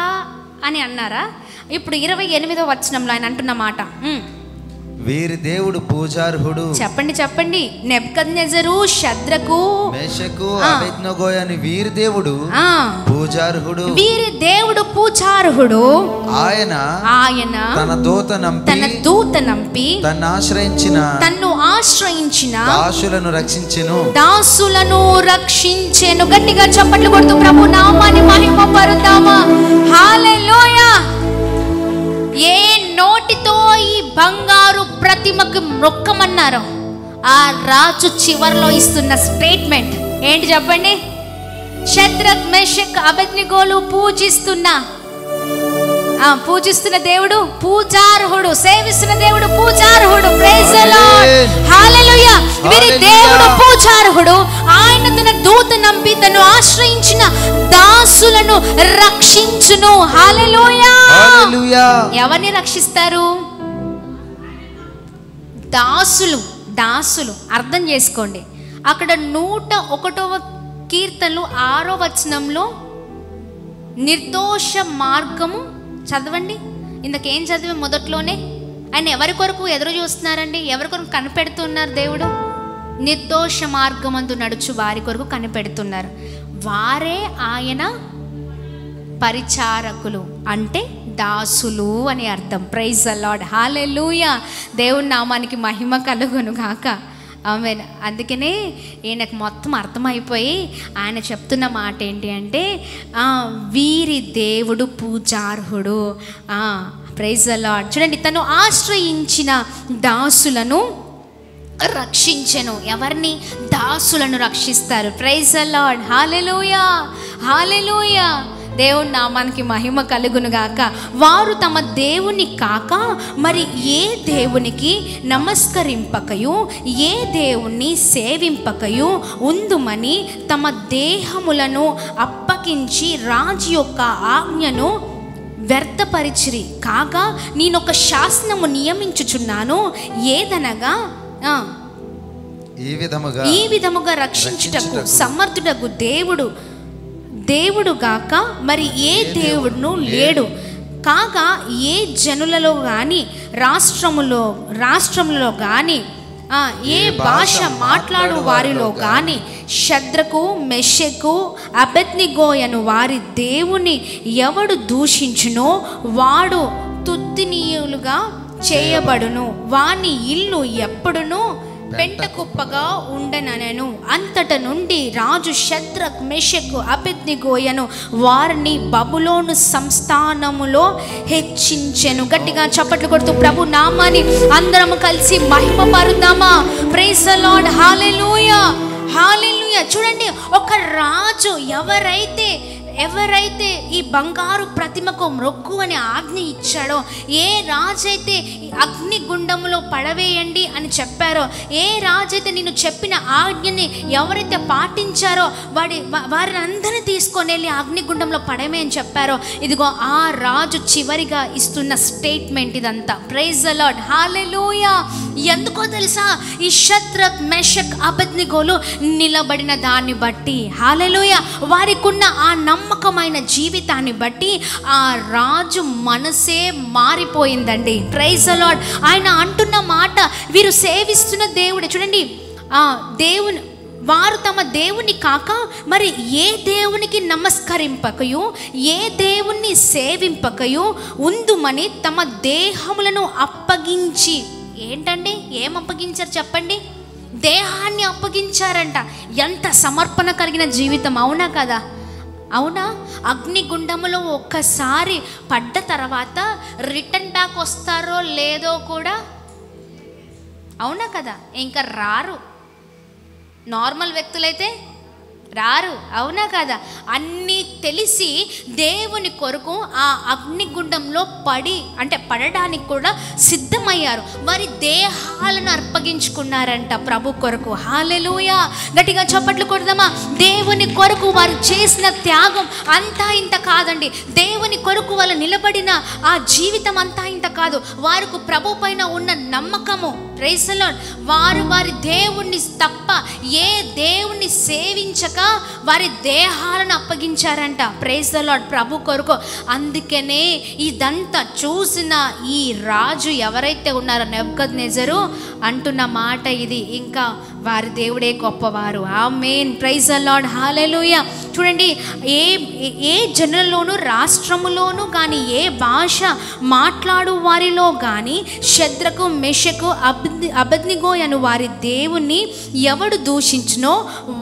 అని అన్నారా? ఇప్పుడు 28వ వచనంలో ఆయన అంటున్న మాట, వీరి దేవుడు పూజార్హుడు. చెప్పండి. నెబుకద్నెజరు, షద్రకు, మెషకు, అబేద్నెగో అని వీరి దేవుడు పూజార్హుడు. ఆయన తన దూత నంపి తన్ను ఆశ్రయించిన దాసులను రక్షించెను. గట్టిగా చప్పట్లు కొడుతూ ప్రభు నామాన్ని మహిమపరుద్దామా. హల్లెలూయా. ఏ నోటితో ఈ బంగారు ప్రతిమకు మొక్కమన్నారో ఆ రాజు చివర్లో ఇస్తున్న స్టేట్మెంట్ ఏంటి చెప్పండి? షద్రక్, మెషక్, అబేద్నెగోలు పూజిస్తున్న దేవుడు పూజార్హుడు, సేవిస్తున్న దేవుడు పూజార్హుడు. Praise the lord. హల్లెలూయా. వీరి దేవుడు పూజార్హుడు. ఆయన తన దూత నంపి తను ఆశ్రయించిన దాసులను రక్షించును. హల్లెలూయా. ఎవరిని రక్షిస్తారు? దాసులు. అర్థం చేసుకోండి. అక్కడ 101వ కీర్తనలు 6వ వచనంలో నిర్దోష మార్గము చదవండి. ఇందుకేం చదివే మొదట్లోనే ఆయన ఎవరి కొరకు ఎదురు చూస్తున్నారండి? ఎవరి కొరకు కనిపెడుతున్నారు? దేవుడు నిర్దోష మార్గమందు నడుచు వారి కొరకు కనిపెడుతున్నారు. వారే ఆయన పరిచారకులు, అంటే దాసులు అని అర్థం. Praise the lord. హల్లెలూయా. దేవుని నామానికి మహిమ కలుగును గాక. ఆమేన్. అందుకనే ఈయనకు మొత్తం అర్థమైపోయి ఆయన చెప్తున్న మాట ఏంటి అంటే, వీరి దేవుడు పూజార్హుడు. Praise the Lord. చూడండి, తను ఆశ్రయించిన దాసులను రక్షించెను. ఎవరిని? దాసులను రక్షిస్తారు. Praise the lord. హల్లెలూయా. దేవుని నామానికి మహిమ కలుగును గాక. వారు తమ దేవుని కాక మరి ఏ దేవునికి నమస్కరింపకయు ఏ దేవుణ్ణి సేవింపకయు ఉందుమని తమ దేహములను అప్పగించి రాజు యొక్క ఆజ్ఞను వ్యర్థపరిచిరి. కాగా నేనొక శాసనము నియమించుచున్నాను, ఏదనగా ఈ విధముగా రక్షించుటకు సమర్థుడగు దేవుడు గాక మరి ఏ దేవుడును లేడు. కాగా ఏ జనులలో కానీ రాష్ట్రములో కానీ ఏ భాష మాట్లాడు వారిలో కానీ షద్రకు, మెషకు, అబేద్నెగోయను వారి దేవుని ఎవడు దూషించునో వాడు తుత్తినీయులుగా చేయబడును. వాని ఇల్లు ఎప్పుడునూ పెంట కుప్పగా ఉండనెను. అంతట నుండి రాజు షద్రక్, మెషకు, అబేద్నెగోయను వారిని బబులోను సంస్థానములో హెచ్చించెను. గట్టిగా చప్పట్లు కొడుతూ ప్రభు నామాన్ని అందరము కలిసి మహిమపరుద్దామా. Praise the lord. హల్లెలూయా. చూడండి, ఒక రాజు ఎవరైతే ఎవరైతే ఈ బంగారు ప్రతిమకు మొక్కు అని ఆజ్ఞ ఇచ్చాడో, ఏ రాజైతే అగ్ని గుండంలో పడవేయండి అని చెప్పారో, ఏ రాజైతే నేను చెప్పిన ఆజ్ఞని ఎవరైతే పాటించారో వారిని అందరినీ తీసుకొని వెళ్ళి అగ్నిగుండంలో పడమే అని చెప్పారో, ఇదిగో ఆ రాజు చివరిగా ఇస్తున్న స్టేట్మెంట్ ఇదంతా. ప్రైజ్ ద లార్డ్, హల్లెలూయా. ఎందుకో తెలుసా? ఈ షద్రక్, మెషక్, అబేద్నెగోలు నిలబడిన దాన్ని బట్టి, హల్లెలూయా, వారికున్న ఆ నమ్మకమైన జీవితాన్ని బట్టి ఆ రాజు మనసే మారిపోయిందండి. Praise the lord. ఆయన అంటున్న మాట, వీరు సేవిస్తున్న దేవుడే. చూడండి, దేవుని వారు తమ దేవుని కాక మరి ఏ దేవునికి నమస్కరింపకయు ఏ దేవుణ్ణి సేవింపకయు ఉందుమని తమ దేహములను అప్పగించి, ఏంటండి ఏం అప్పగించారు చెప్పండి? దేహాన్ని అప్పగించారంట. ఎంత సమర్పణ కలిగిన జీవితం, అవునా కదా? అవునా? అగ్నిగుండములో ఒక్కసారి పడ్డ తర్వాత రిటర్న్ బ్యాక్ వస్తారో లేదో కూడా, అవునా కదా? ఇంకా రారు. నార్మల్ వ్యక్తులైతే రారు, అవునా కదా? అన్నీ తెలిసి దేవుని కొరకు ఆ అగ్నిగుండంలో పడడానికి కూడా సిద్ధమయ్యారు. వారి దేహాలను అర్పగించుకున్నారంట ప్రభు కొరకు. హల్లెలూయా. గట్టిగా చప్పట్లు కొడదామా? దేవుని కొరకు వారు చేసిన త్యాగం అంతా ఇంత కాదండి. దేవుని కొరకు వాళ్ళు నిలబడిన ఆ జీవితం అంతా ఇంత కాదు. వారికి ప్రభు పైన ఉన్న నమ్మకము, ప్రైజ్ ది లార్డ్, వారి దేవుణ్ణి తప్ప ఏ దేవుణ్ణి సేవించక వారి దేహాలను అప్పగించారంట. ప్రైజ్ ది లార్డ్, ప్రభు కొరకు. అందుకనే ఇదంతా చూసిన ఈ రాజు ఎవరైతే ఉన్నారో నెబుకద్నెజరు అంటున్న మాట ఇది, ఇంకా వారి దేవుడే గొప్పవారు. ఆమేన్. Praise the lord, hallelujah. చూడండి, ఏ జనులలోనూ రాష్ట్రములోనూ కానీ ఏ భాష మాట్లాడు వారిలో కానీ షద్రకు, మెషకు, అబేద్నెగో అను వారి దేవుణ్ణి ఎవడు దూషించునో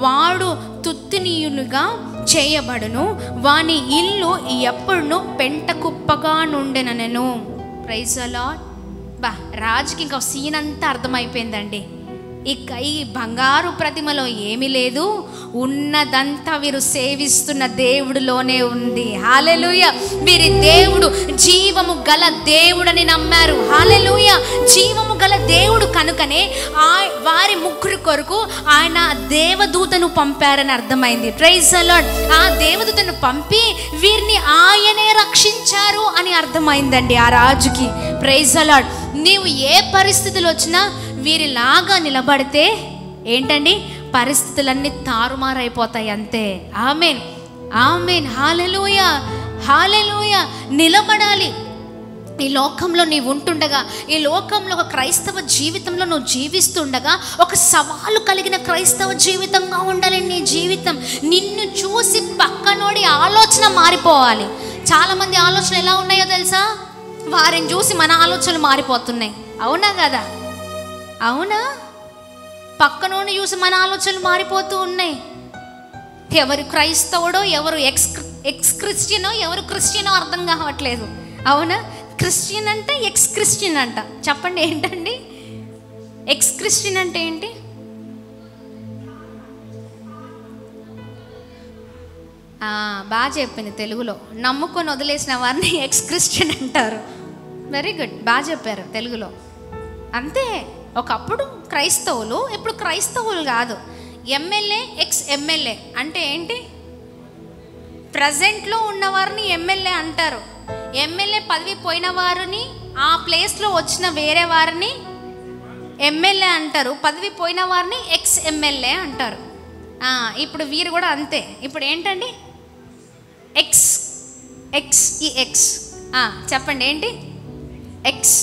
వాడు తుత్తునీయులుగా చేయబడును, వాని ఇల్లు ఎప్పుడును పెంట కుప్పగా నుండెనెను. Praise the lord. రాజుకి ఇంకా సీన్ అంతా అర్థమైపోయిందండి. ఇక ఈ బంగారు ప్రతిమలో ఏమీ లేదు, ఉన్నదంతా వీరు సేవిస్తున్న దేవుడిలోనే ఉంది. హల్లెలూయా. వీరి దేవుడు జీవము గల దేవుడని నమ్మారు. హల్లెలూయా. జీవము గల దేవుడు కనుకనే వారి ముగ్గురు కొరకు ఆయన దేవదూతను పంపారని అర్థమైంది. Praise the Lord. ఆ దేవదూతను పంపి వీరిని ఆయనే రక్షించారు అని అర్థమైందండి ఆ రాజుకి. Praise the Lord. నీవు ఏ పరిస్థితులు వచ్చినా వీరిలాగా నిలబడితే ఏంటండి, పరిస్థితులన్నీ తారుమారైపోతాయి అంతే. ఆమేన్, ఆమేన్. హల్లెలూయా, హల్లెలూయా. నిలబడాలి. ఈ లోకంలో నీవు ఉంటుండగా, ఈ లోకంలో ఒక క్రైస్తవ జీవితంలో నువ్వు జీవిస్తుండగా ఒక సవాలు కలిగిన క్రైస్తవ జీవితంగా ఉండాలి నీ జీవితం. నిన్ను చూసి పక్కనోడి ఆలోచన మారిపోవాలి. చాలామంది ఆలోచనలు ఎలా ఉన్నాయో తెలుసా? వారిని చూసి మన ఆలోచనలు మారిపోతున్నాయి. అవునా కదా? అవునా? పక్కనోని చూసి మన ఆలోచనలు మారిపోతూ ఉన్నాయి. ఎవరు క్రైస్తవుడో, ఎవరు ఎక్స్ క్రిస్టియనో, ఎవరు క్రిస్టియనో అర్థం కావట్లేదు. అవునా? క్రిస్టియన్ అంటే ఎక్స్ క్రిస్టియన్ అంట. చెప్పండి ఏంటండి ఎక్స్ క్రిస్టియన్ అంటే ఏంటి? బాగా చెప్పింది తెలుగులో. నమ్ముకొని వదిలేసిన వారిని ఎక్స్ క్రిస్టియన్ అంటారు. వెరీ గుడ్, బాగా చెప్పారు తెలుగులో. అంతే. ఒకప్పుడు క్రైస్తవులు, ఇప్పుడు క్రైస్తవులు కాదు. ఎమ్మెల్యే, ఎక్స్ ఎమ్మెల్యే అంటే ఏంటి? ప్రజెంట్లో ఉన్నవారిని ఎమ్మెల్యే అంటారు. ఎమ్మెల్యే పదవి పోయిన వారిని, ఆ ప్లేస్లో వచ్చిన వేరే వారిని ఎమ్మెల్యే అంటారు. పదవి పోయిన వారిని ఎక్స్ ఎమ్మెల్యే అంటారు. ఇప్పుడు వీరు కూడా అంతే. ఇప్పుడు ఏంటండి? ఎక్స్ ఎక్స్ ఈ ఎక్స్ చెప్పండి ఏంటి? ఎక్స్.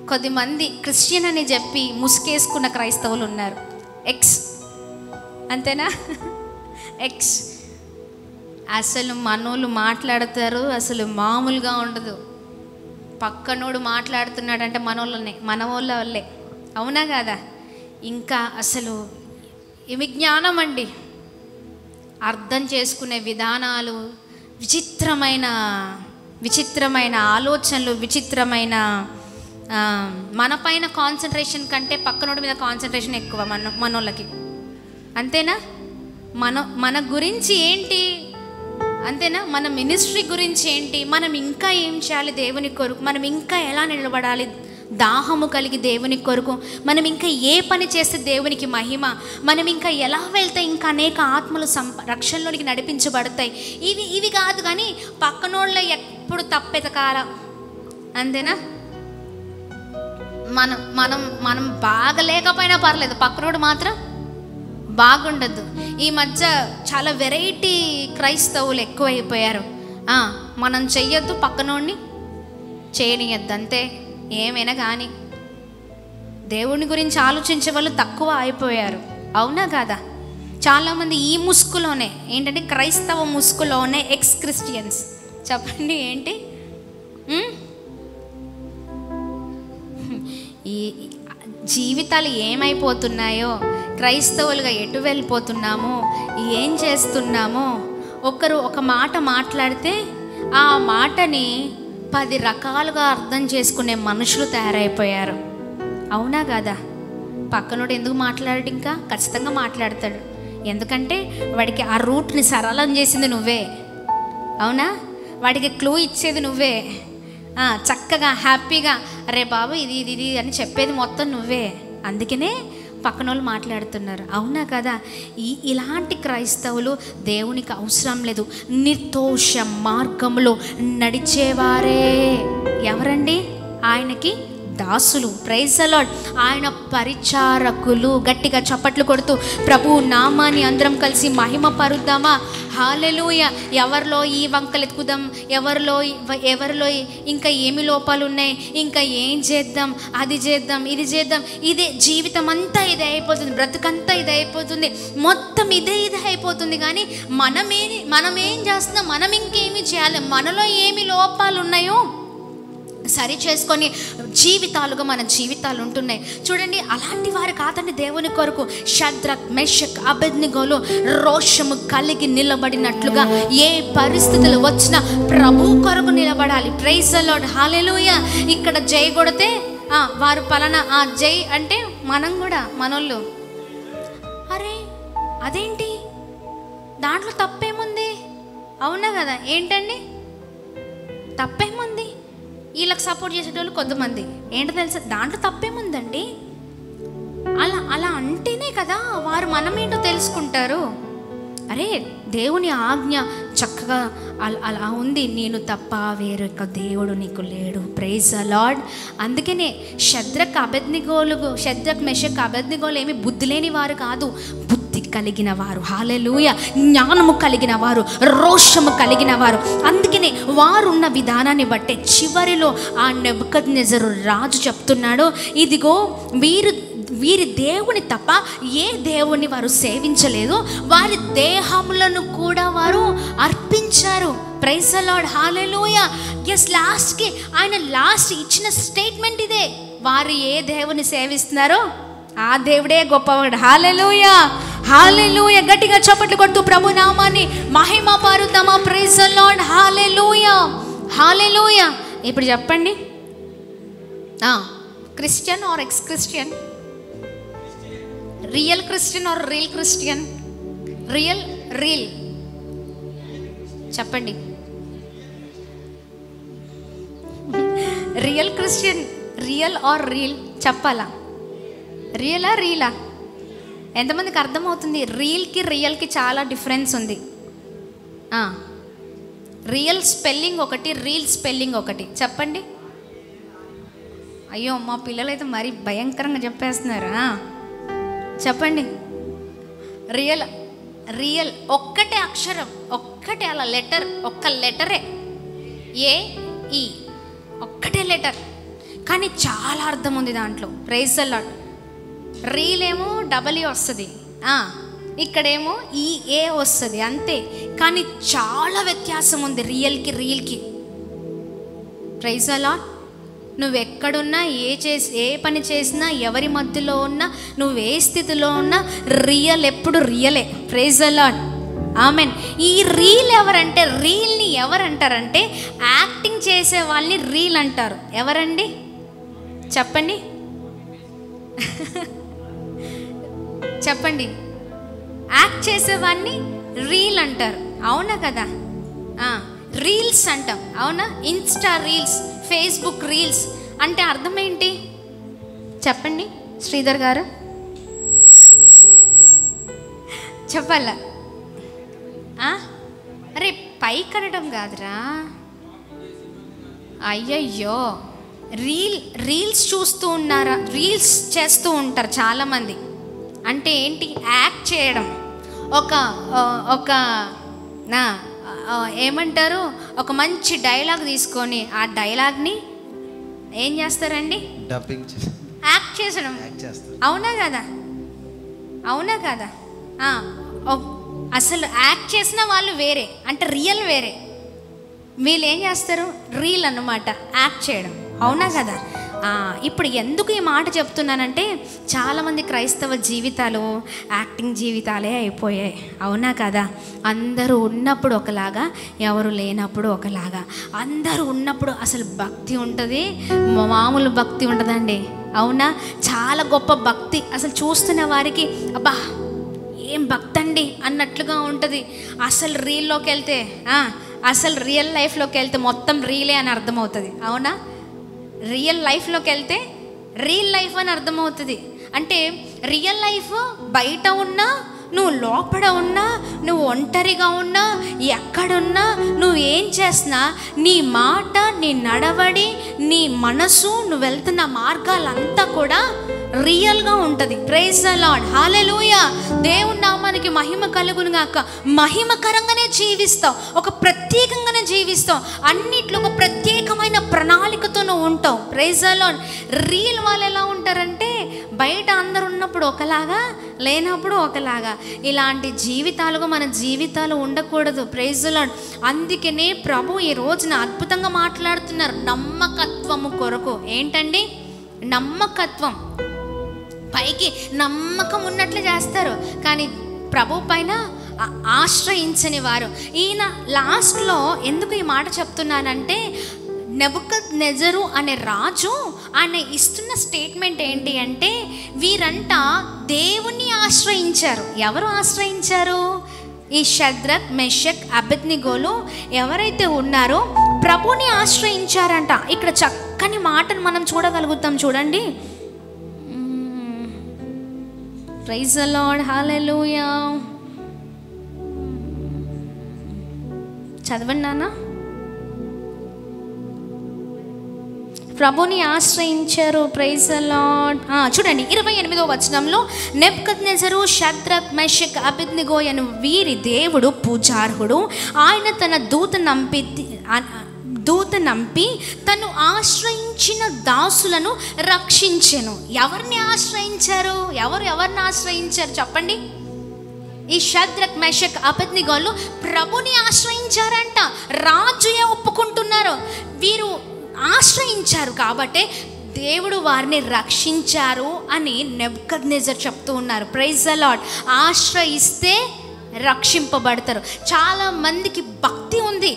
కొద్దిమంది క్రిస్టియన్ అని చెప్పి ముసుకేసుకున్న క్రైస్తవులు ఉన్నారు. ఎక్స్ అంతేనా? ఎక్స్. అసలు మనోళ్ళు మాట్లాడతారు, అసలు మామూలుగా ఉండదు. పక్కనోడు మాట్లాడుతున్నాడంటే మన వాళ్ళ వల్లే. అవునా కాదా? ఇంకా అసలు ఇవి జ్ఞానం అండి. అర్థం చేసుకునే విధానాలు, విచిత్రమైన ఆలోచనలు, విచిత్రమైన మన పైన కాన్సన్ట్రేషన్ కంటే పక్కనోడి మీద కాన్సన్ట్రేషన్ ఎక్కువ మనోళ్ళకి. అంతేనా? మన గురించి ఏంటి, అంతేనా? మన మినిస్ట్రీ గురించి ఏంటి, మనం ఇంకా ఏం చేయాలి దేవుని కొరకు, మనం ఇంకా ఎలా నిలబడాలి దాహము కలిగి దేవుని కొరకు, మనం ఇంకా ఏ పని చేస్తే దేవునికి మహిమ, మనం ఇంకా ఎలా వెళ్తే ఇంకా అనేక ఆత్మలు రక్షణలోనికి నడిపించబడతాయి, ఇవి కాదు. కానీ పక్కనోళ్ళ ఎప్పుడు తప్పెతకాల, అంతేనా? మనం బాగలేకపోయినా పర్లేదు, పక్కనోడు మాత్రం బాగుండద్దు. ఈ మధ్య చాలా వెరైటీ క్రైస్తవులు ఎక్కువైపోయారు. మనం చెయ్యొద్దు, పక్కనోడిని చేయనియద్దు, అంతే. ఏమైనా కానీ దేవుని గురించి ఆలోచించే వాళ్ళు తక్కువ అయిపోయారు, అవునా కాదా? చాలామంది ఈ ముసుగులోనే, ఏంటంటే క్రైస్తవ ముసుగులోనే ఎక్స్ క్రిస్టియన్స్. చెప్పండి ఏంటి? ఈ జీవితాలు ఏమైపోతున్నాయో, క్రైస్తవులుగా ఎటు వెళ్ళిపోతున్నామో, ఏం చేస్తున్నామో, ఒకరు ఒక మాట మాట్లాడితే ఆ మాటని 10 రకాలుగా అర్థం చేసుకునే మనుషులు తయారైపోయారు, అవునా కదా? పక్కనోడు ఎందుకు మాట్లాడాడు? ఇంకా ఖచ్చితంగా మాట్లాడతాడు, ఎందుకంటే వాడికి ఆ రూట్ని సరళం చేసింది నువ్వే, అవునా? వాడికి క్లూ ఇచ్చేది నువ్వే, చక్కగా హ్యాపీగా అరే బాబు ఇది ఇది ఇది అని చెప్పేది మొత్తం నువ్వే. అందుకనే పక్కన వాళ్ళు మాట్లాడుతున్నారు, అవునా కదా? ఇలాంటి క్రైస్తవులు దేవునికి అవసరం లేదు. నిర్దోష మార్గంలో నడిచేవారే ఎవరండి? ఆయనకి దాసులు. Praise the Lord. ఆయన పరిచారకులు. గట్టిగా చప్పట్లు కొడుతూ ప్రభు నామాన్ని అందరం కలిసి మహిమ పరుద్దామా? హల్లెలూయా. ఎవరిలో ఈ వంకలు ఎత్తుకుదాం, ఎవరిలో ఇంకా ఏమి లోపాలు ఉన్నాయి, ఇంకా ఏం చేద్దాం, అది చేద్దాం, ఇది చేద్దాం, ఇదే జీవితం అంతా ఇదే అయిపోతుంది, బ్రతుకంతా ఇదే అయిపోతుంది, మొత్తం ఇదే అయిపోతుంది. కానీ మనమేం చేస్తున్నాం? మనం ఇంకేమి చేయాలి? మనలో ఏమి లోపాలు ఉన్నాయో సరి చేసుకొని జీవితాలుగా మన జీవితాలు ఉంటున్నాయి. చూడండి, అలాంటి వారు కాదండి దేవుని కొరకు. షద్రక్, మెషక్, అబేద్నెగోలు రోషము కలిగి నిలబడినట్లుగా ఏ పరిస్థితులు వచ్చినా ప్రభు కొరకు నిలబడాలి. Praise the lord. హల్లెలూయా. ఇక్కడ జై కొడితే వారు పలానా జై అంటే మనం కూడా మనోళ్ళు, అరే అదేంటి, దాంట్లో తప్పేముంది? అవునా కదా? ఏంటండి తప్పేముంది? వీళ్ళకి సపోర్ట్ చేసేటోళ్ళు కొంతమంది, ఏంటో తెలుసా, దాంట్లో తప్పేముందండి? అలా అంటేనే కదా వారు మనమేంటో తెలుసుకుంటారు. అరే దేవుని ఆజ్ఞ చక్కగా అలా ఉంది, నేను తప్ప వేరొక దేవుడు నీకు లేడు. Praise the Lord. అందుకనే షద్రక్, మెషక్, అబేద్నెగోలు ఏమి బుద్ధి లేని వారు కాదు, బుద్ధి కలిగిన వారు. హల్లెలూయా. జ్ఞానము కలిగిన వారు, రోషము కలిగిన వారు. అందుకనే వారున్న విధానాన్ని బట్టే చివరిలో ఆ నెబుకద్నెజరు రాజు చెప్తున్నాడు, ఇదిగో వీరి దేవుని తప్ప ఏ దేవుని వారు సేవించలేదు, వారి దేహములను కూడా వారు అర్పించారు. Praise the lord. హల్లెలూయా. ఎస్, లాస్ట్కి ఆయన ఇచ్చిన స్టేట్మెంట్ ఇదే, వారు ఏ దేవుని సేవిస్తున్నారో ఆ దేవుడే గొప్పవాడు. హల్లెలూయా. హల్లెలూయా. గట్టిగా చప్పట్లు కొడుతూ ప్రభు నామాన్ని మహిమ పరుద్దామా? Praise the lord. Hallelujah. Hallelujah. ఇప్పుడు చెప్పండి, Christian or ex Christian? Real Christian or real Christian? Real చెప్పండి. Real Christian, real or reel చెప్పాలా? రీలా? ఎంతమందికి అర్థమవుతుంది? రియల్కి చాలా డిఫరెన్స్ ఉంది. రియల్ స్పెల్లింగ్ ఒకటి, రీల్ స్పెల్లింగ్ ఒకటి. చెప్పండి. అయ్యో మా పిల్లలైతే మరీ భయంకరంగా చెప్పేస్తున్నారు. చెప్పండి. రియల్ ఒక్కటే అక్షరం, ఒక్కటే అలా లెటర్, ఒక్క లెటరే, AE ఒక్కటే లెటర్, కానీ చాలా అర్థం ఉంది దాంట్లో. Praise the Lord. రీల్ ఏమో EE వస్తుంది, ఇక్కడేమో EA వస్తుంది, అంతే. కానీ చాలా వ్యత్యాసం ఉంది రియల్కి. Praise the lord. నువ్వు ఎక్కడున్నా, ఏ పని చేసినా, ఎవరి మధ్యలో ఉన్నా, నువ్వు ఏ స్థితిలో ఉన్నా, రియల్ ఎప్పుడు రియలే. Praise the lord. ఆమెన్. ఈ రీల్ని ఎవరంటారంటే యాక్టింగ్ చేసే వాళ్ళని రీల్ అంటారు. ఎవరండి చెప్పండి? చెప్పండి. యాక్ట్ చేసేవాడిని రీల్ అంటారు, అవునా కదా? రీల్స్ అంటాం, అవునా? ఇన్స్టా రీల్స్, ఫేస్బుక్ రీల్స్ అంటే అర్థం ఏంటి చెప్పండి శ్రీధర్ గారు, చెప్పాల? అరే పైకి కాదురా, అయ్యయ్యో, రీల్స్ చూస్తూ ఉన్నారా? రీల్స్ చేస్తూ ఉంటారు చాలామంది. అంటే ఏంటి? యాక్ట్ చేయడం. ఒక ఏమంటారు, ఒక మంచి డైలాగ్ తీసుకొని ఆ డైలాగ్ని ఏం చేస్తారండి? యాక్ట్ చేసడం. అవునా కదా? అవునా కదా? అసలు యాక్ట్ చేసిన వాళ్ళు వేరే, అంటే రియల్ వేరే. వీళ్ళు ఏం చేస్తారు? రీల్ అన్నమాట, యాక్ట్ చేయడం. అవునా కదా? ఇప్పుడు ఎందుకు ఈ మాట చెప్తున్నానంటే చాలామంది క్రైస్తవ జీవితాలు యాక్టింగ్ జీవితాలే అయిపోయాయి, అవునా కదా? అందరూ ఉన్నప్పుడు ఒకలాగా, ఎవరు లేనప్పుడు ఒకలాగా. అందరూ ఉన్నప్పుడు అసలు భక్తి ఉంటుంది, మామూలు భక్తి ఉంటుందండి, అవునా? చాలా గొప్ప భక్తి, అసలు చూస్తున్న వారికి అబ్బా ఏం భక్తి అండి అన్నట్లుగా ఉంటుంది. అసలు రీల్లోకి వెళ్తే, అసలు రియల్ లైఫ్లోకి వెళ్తే మొత్తం రీలే అని అర్థమవుతుంది, అవునా? రియల్ లైఫ్లోకి వెళ్తే రియల్ లైఫ్ అని అర్థమవుతుంది. అంటే రియల్ లైఫ్ బయట ఉన్నా, నువ్వు లోపల ఉన్నా, నువ్వు ఒంటరిగా ఉన్నా, ఎక్కడున్నా, నువ్వు ఏం చేసినా నీ మాట, నీ నడవడి, నీ మనసు, నువ్వు వెళ్తున్న మార్గాలంతా కూడా రియల్గా ఉంటుంది. Praise the lord, hallelujah. దేవుని నామానికి మహిమ కలుగును గాక. మహిమకరంగానే జీవిస్తావు, ఒక ప్రత్యేకంగానే జీవిస్తావు, అన్నిట్లో ఒక ప్రత్యేకమైన ప్రణాళికతో నువ్వు ఉంటావు. Praise the lord. రియల్ వాళ్ళు ఎలా ఉంటారంటే బయట అందరు ఉన్నప్పుడు ఒకలాగా, లేనప్పుడు ఒకలాగా. ఇలాంటి జీవితాలుగా మన జీవితాలు ఉండకూడదు. Praise the lord. అందుకనే ప్రభు ఈ రోజున అద్భుతంగా మాట్లాడుతున్నారు. నమ్మకత్వము కొరకు. ఏంటండి? నమ్మకత్వం. పైకి నమ్మకం ఉన్నట్లు చేస్తారు, కానీ ప్రభు పైన ఆశ్రయించని వారు. ఈయన లాస్ట్లో ఎందుకు ఈ మాట చెప్తున్నానంటే, నెబుకద్నెజరు అనే రాజు ఆయన ఇస్తున్న స్టేట్మెంట్ ఏంటి అంటే, వీరంతా దేవుణ్ణి ఆశ్రయించారు. ఎవరు ఆశ్రయించారు? ఈ షద్రక్, మెషక్, అబేద్నెగోలు ఎవరైతే ఉన్నారో ప్రభుని ఆశ్రయించారంట. ఇక్కడ చక్కని మాటను మనం చూడగలుగుతాం, చూడండి. Praise the lord, hallelujah. చదవండి నాన్న. ప్రభుని ఆశ్రయించారు. Praise the lord. చూడండి 28వ వచనంలో, నెబుకద్నెజరు, షద్రక్, మెషక్, అబేద్నెగో అను వీరి దేవుడు పూజార్హుడు. ఆయన తన దూత నంపి తను ఆశ్రయించిన దాసులను రక్షించెను. ఎవరిని ఆశ్రయించారు? ఎవరిని ఆశ్రయించారు చెప్పండి? ఈ షద్రక్, మెషక్, అబేద్నెగోలు ప్రభుని ఆశ్రయించారంట. రాజుయే ఒప్పుకుంటున్నారు. వీరు ఆశ్రయించారు కాబట్టి దేవుడు వారిని రక్షించారు అని నెబుకద్నెజర్ చెప్తూ ఉన్నారు. Praise the lord. ఆశ్రయిస్తే రక్షింపబడతారు. చాలా మందికి భక్తి ఉంది.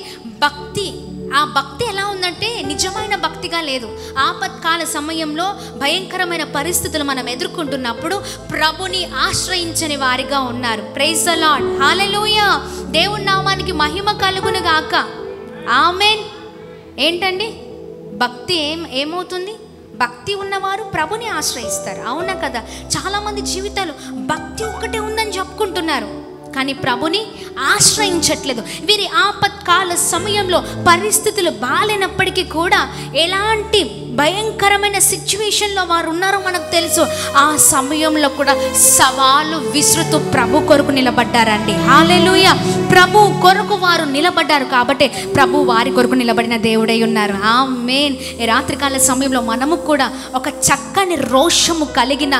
ఆ భక్తి ఎలా ఉందంటే నిజమైన భక్తిగా లేదు. ఆపత్కాల సమయంలో భయంకరమైన పరిస్థితులు మనం ఎదుర్కొంటున్నప్పుడు ప్రభుని ఆశ్రయించని వారిగా ఉన్నారు. Praise the lord, hallelujah. దేవుని నామానికి మహిమ కలుగును గాక. ఆమేన్. ఏంటండి భక్తి? ఏమవుతుంది? భక్తి ఉన్నవారు ప్రభుని ఆశ్రయిస్తారు, అవునా కదా? చాలామంది జీవితాలు భక్తి ఒక్కటే ఉందని చెప్పుకుంటున్నారు, కానీ ప్రభుని ఆశ్రయించట్లేదు. వీరి ఆపత్కాల సమయంలో పరిస్థితులు బాలేనప్పటికీ కూడా ఎలాంటి భయంకరమైన సిచ్యువేషన్లో వారు ఉన్నారో మనకు తెలుసు. ఆ సమయంలో కూడా సవాలు విసురుతూ ప్రభు కొరకు నిలబడ్డారండి. హల్లెలూయా. ప్రభు కొరకు వారు నిలబడ్డారు కాబట్టి ప్రభు వారి కొరకు నిలబడిన దేవుడై ఉన్నారు. ఆమేన్. ఈ రాత్రికాల సమయంలో మనము కూడా ఒక చక్కని రోషము కలిగిన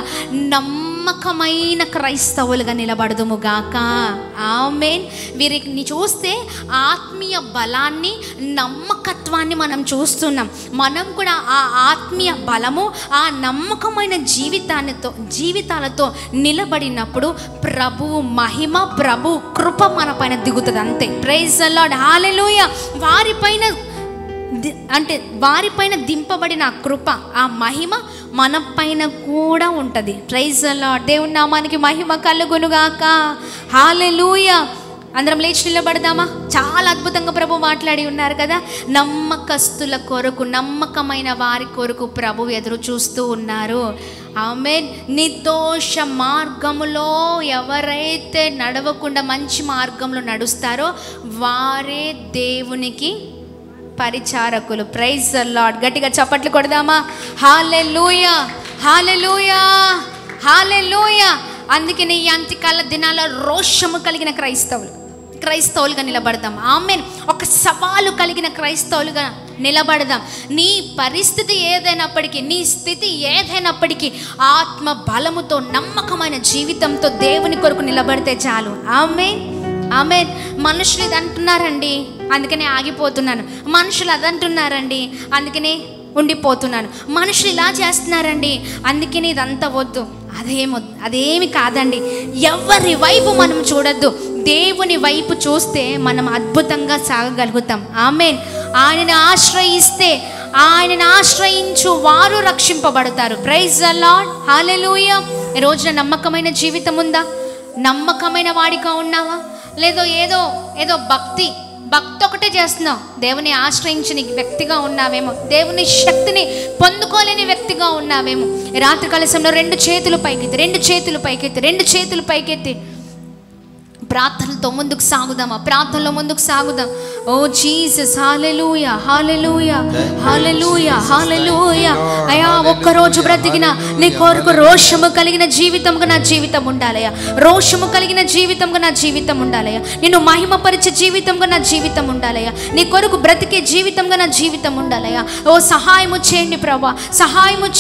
నమ్మకమైన క్రైస్తవులుగా నిలబడదుము గాక. ఆమేన్. వీరిని చూస్తే ఆత్మీయ బలాన్ని, నమ్మకత్వాన్ని మనం చూస్తున్నాం. మనం కూడా ఆ ఆత్మీయ బలము, ఆ నమ్మకమైన జీవితాలతో నిలబడినప్పుడు ప్రభు మహిమ, ప్రభు కృప మన పైన దిగుతుంది, అంతే. ప్రైజ్ ద లార్డ్, హల్లెలూయా. వారిపైన అంటే వారిపైన దింపబడిన ఆ కృప, ఆ మహిమ మన పైన కూడా ఉంటుంది. Praise the lord. దేవుని నామానికి మహిమ కలుగునుగాక. హల్లెలూయా. అందరం లేచి నిలబడదామా? చాలా అద్భుతంగా ప్రభు మాట్లాడి ఉన్నారు కదా. నమ్మకస్తుల కొరకు, నమ్మకమైన వారి కొరకు ప్రభు ఎదురు చూస్తూ ఉన్నారు. ఆమేన్. నిర్దోష మార్గములో ఎవరైతే నడవకుండా మంచి మార్గంలో నడుస్తారో వారే దేవునికి పరిచారకులు. Praise the lord. గట్టిగా చప్పట్లు కొడదామా? హల్లెలూయా, హల్లెలూయా, హల్లెలూయా. అందుకని ఈ అంత్యకాల దినాల్లో రోషము కలిగిన క్రైస్తవులుగా నిలబడదాం. ఆమేన్. ఒక సవాలు కలిగిన క్రైస్తవులుగా నిలబడదాం. నీ పరిస్థితి ఏదైనప్పటికీ, నీ స్థితి ఏదైనప్పటికీ ఆత్మ బలముతో, నమ్మకమైన జీవితంతో దేవుని కొరకు నిలబడితే చాలు. ఆమేన్, ఆమేన్. మనుషులు ఇది అంటున్నారండి, అందుకనే ఆగిపోతున్నాను. మనుషులు అదంటున్నారండి, అందుకనే ఉండిపోతున్నాను. మనుషులు ఇలా చేస్తున్నారండి, అందుకని ఇదంతా వద్దు. అదేమి కాదండి. ఎవరి వైపు మనం చూడొద్దు, దేవుని వైపు చూస్తే మనం అద్భుతంగా సాగగలుగుతాం. ఆమేన్. ఆయనను ఆశ్రయిస్తే, ఆయనను ఆశ్రయించు వారు రక్షింపబడతారు. Praise the lord. హల్లెలూయా. ఈ రోజున నమ్మకమైన జీవితం ఉందా? నమ్మకమైన వాడిగా ఉన్నావా? లేదో ఏదో భక్తి ఒకటే చేస్తున్నావు. దేవుని ఆశ్రయించని వ్యక్తిగా ఉన్నావేమో, దేవుని శక్తిని పొందుకోలేని వ్యక్తిగా ఉన్నావేమో. రాత్రికాల సమయంలో రెండు చేతులు పైకెత్తి ప్రార్థనలతో ముందుకు సాగుదాం. ఓ జీసస్. హల్లెలూయా, హల్లెలూయా, హల్లెలూయా, హల్లెలూయా. అయ్యా, ఒక్కరోజు బ్రతికిన నీ కొరకు రోషము కలిగిన జీవితంగా నా జీవితం ఉండాలయ్యా. రోషము కలిగిన జీవితంగా నా జీవితం ఉండాలయ్యా. నిన్ను మహిమపరిచే జీవితంగా నా జీవితం ఉండాలయ్యా. నీ కొరకు బ్రతికే జీవితంగా నా జీవితం ఉండాలయ్యా. ఓ సహాయము చేయండి ప్రభా, సహాయము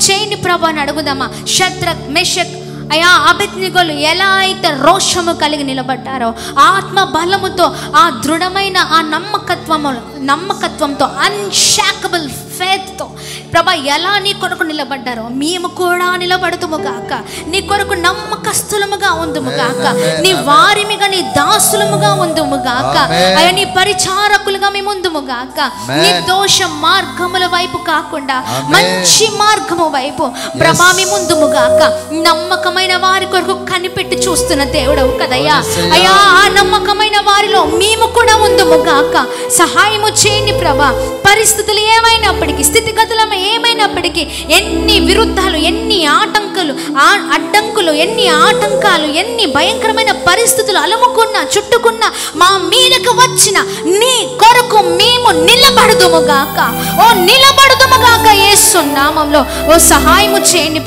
చేయండి ప్రభా అని అడుగుదామా? షద్రక్, మెషక్, అయ్యా, అబేద్నెగోలు ఎలా అయితే రోషము కలిగి నిలబడ్డారో, ఆత్మ బలముతో, ఆ దృఢమైన ఆ నమ్మకత్వంతో, అన్షాకబుల్ ఫేత్తో ప్రభా ఎలా నీ కొరకు నిలబడ్డారో మేము కూడా నిలబడుతుము గాక. నీ కొరకు నమ్మకస్తులముగా ఉందుము గాక. నీ వారిమిగా, నీ దాసులముగా ఉందుము గాక. అయ్యా, నీ పరిచారకులుగా మేము ఉందుము గాక. నిర్దోష మార్గముల వైపు కాకుండా మంచి మార్గము వైపు ప్రభా మేము ఉందుము గాక. నమ్మకమైన వారి కొరకు కనిపెట్టి చూస్తున్న దేవుడవు కదయ్యా. అయ్యా, ఆ నమ్మకమైన వారిలో మేము కూడా ఉందుము గాక. సహాయము చేయండి ప్రభా. పరిస్థితులు ఏమైనప్పటికీ, స్థితిగతులు ఏమైనప్పటికీ, ఎన్ని విరుద్ధాలు, ఎన్ని అడ్డంకులు, ఎన్ని ఆటంకాలు, ఎన్ని భయంకరమైన పరిస్థితులు అలుముకున్నా, చుట్టుకున్నా, మా మీదకు వచ్చిన నీ కొరకు మేము నిలబడుదుముగాక. యేసు నామములో ఓ సహాయము చేయండి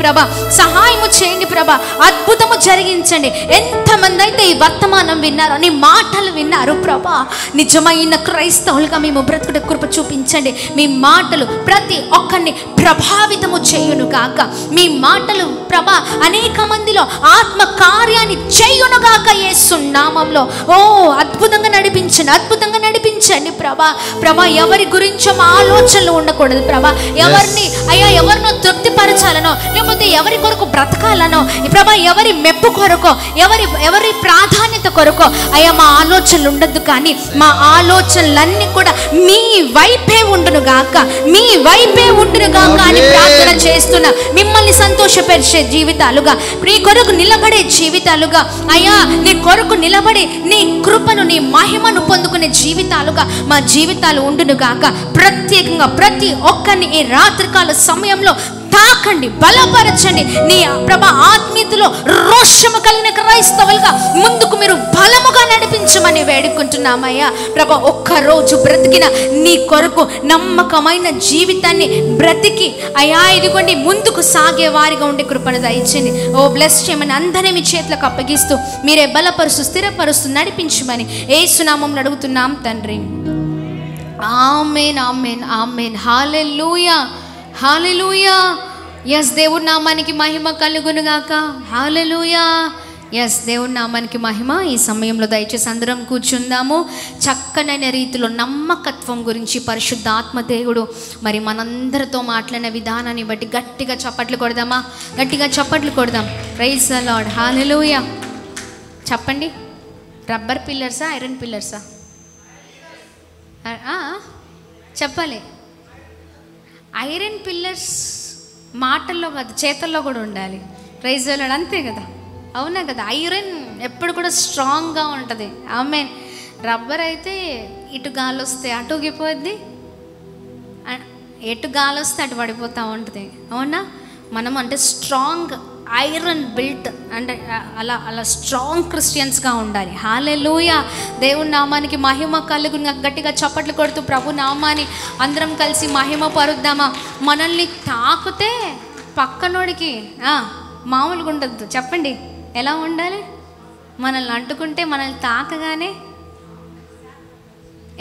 ప్రభా. అద్భుతము జరిగించండి. ఎంతమంది అయితే ఈ వర్తమానం విన్నారో, నీ మాటలు విన్నారు ప్రభా, నిజమైన క్రైస్తవులుగా మేము బ్రతుకుట కృప చూపించండి. మీ మాటలు ప్రతి ఒక్కరిని ప్రభావితము చేయును గాక. మీ మాటలు ప్రభా అనేక మందిలో ఆత్మ కార్యాన్ని చేయునుగాక యేసు నామములో. ఓ అద్భుతంగా నడిపించండి ప్రభా. ఎవరి గురించో మా ఆలోచనలు ఉండకూడదు ప్రభా. ఎవరినో తృప్తిపరచాలనో, లేకపోతే ఎవరి కొరకు బ్రతకాలనో ప్రభా, ఎవరి మెప్పు కొరకో, ఎవరి ప్రాధాన్యత కొరకో అయ్యా మా ఆలోచనలు ఉండద్దు. కానీ మా ఆలోచనలన్నీ కూడా మీ వైపే ఉండును గాక అని ప్రార్థన చేస్తున్నా. మిమ్మల్ని సంతోషపరిచే జీవితాలుగా, నీ కొరకు నిలబడే జీవితాలుగా అయ్యా, నీ కొరకు నిలబడి నీ కృపను, నీ మహిమను పొందుకునే జీవితాలుగా మా జీవితాలు ఉండును గాక. ప్రత్యేకంగా ప్రతి ఒక్కరిని ఈ రాత్రికాల సమయంలో తాకండి, బలపరచండి. నీ ప్రభా ఆత్మీయతలో రోషము కలిగిన క్రైస్తవులుగా ముందుకు మీరు బలముగా నడిపించమని వేడుకుంటున్నామయ్యా. ప్రభా, ఒక్కరోజు బ్రతికిన నీ కొరకు నమ్మకమైన జీవితాన్ని బ్రతికి అయ్యా ఇదిగోండి ముందుకు సాగే వారిగా ఉండే కృపను దయచేయండి. ఓ బ్లెస్ చేయమని అందరినీ మీ చేతులకు అప్పగిస్తూ మీరే బలపరుస్తూ, స్థిరపరుస్తూ నడిపించమని యేసు నామములో అడుగుతున్నాం తండ్రి. ఆమేన్, ఆమేన్, ఆమేన్. హల్లెలూయా, హల్లెలూయా. ఎస్, దేవుడి నామానికి మహిమ కలుగునుగాక. హల్లెలూయా. ఎస్, దేవుడి నామానికి మహిమ. ఈ సమయంలో దయచేసి అందరం కూర్చుందాము. చక్కనైన రీతిలో నమ్మకత్వం గురించి పరిశుద్ధాత్మ దేవుడు మరి మనందరితో మాట్లాడిన విధానాన్ని బట్టి గట్టిగా చప్పట్లు కొడదామా? గట్టిగా చప్పట్లు కొడదాం. Praise the lord. హల్లెలూయా. చెప్పండి, రబ్బర్ పిల్లర్సా, ఐరన్ పిల్లర్సా? చెప్పాలి. ఐరన్ పిల్లర్స్ మాటల్లో కాదు, చేతల్లో కూడా ఉండాలి. Praise the lord. అంతే కదా, అవునా కదా. ఐరన్ ఎప్పుడు కూడా స్ట్రాంగ్గా ఉంటుంది. ఆమెన్. రబ్బర్ అయితే ఇటు గాలి వస్తే అటు ఊగిపోద్ది, ఎటు గాలి వస్తే అటు పడిపోతూ ఉంటుంది, అవునా. మనం అంటే స్ట్రాంగ్ ఐరన్ బిల్ట్ అంటే అలా అలా స్ట్రాంగ్ క్రిస్టియన్స్గా ఉండాలి. హల్లెలూయా. దేవుని నామానికి మహిమ కలుగును. గట్టిగా చప్పట్లు కొడుతూ ప్రభు నామాన్ని అందరం కలిసి మహిమ పరుద్దామా. మనల్ని తాకితే పక్కనోడికి మామూలుగా ఉండద్దు. చెప్పండి ఎలా ఉండాలి? మనల్ని అంటుకుంటే, మనల్ని తాకగానే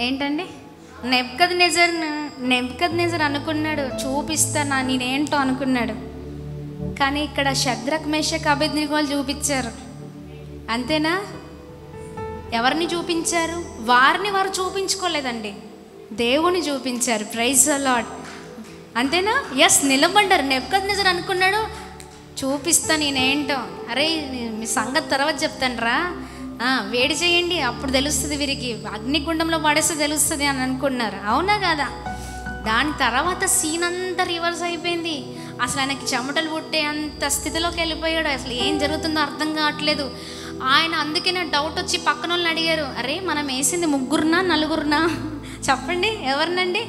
ఏంటండి, నెబుకద్నెజర్ అనుకున్నాడు, చూపిస్తాను నేనేంటో అనుకున్నాడు. కానీ ఇక్కడ షద్రక్ మేషక్ అబేద్నెగోలు చూపించారు. అంతేనా? ఎవరిని చూపించారు? వారిని వారు చూపించుకోలేదండి, దేవుని చూపించారు. Praise the lord. అంతేనా? ఎస్, నిలబడ్డారు. నెబుకద్నెజర్ అనుకున్నాడు, చూపిస్తా నేనేంటో. అరే మీ సంగతి తర్వాత చెప్తాను రా, వేడి చేయండి అప్పుడు తెలుస్తుంది, వీరికి అగ్నిగుండంలో పడేస్తే తెలుస్తుంది అని అనుకున్నారు. అవునా కదా? దాని తర్వాత సీన్ అంతా రివర్స్ అయిపోయింది. అసలు ఆయనకి చెమటలు పుట్టే అంత స్థితిలోకి వెళ్ళిపోయాడు. అసలు ఏం జరుగుతుందో అర్థం కావట్లేదు ఆయన. అందుకే నా డౌట్ వచ్చి పక్కన వాళ్ళని అడిగారు, అరే మనం వేసింది ముగ్గురునా నలుగురునా? చెప్పండి ఎవరినండి?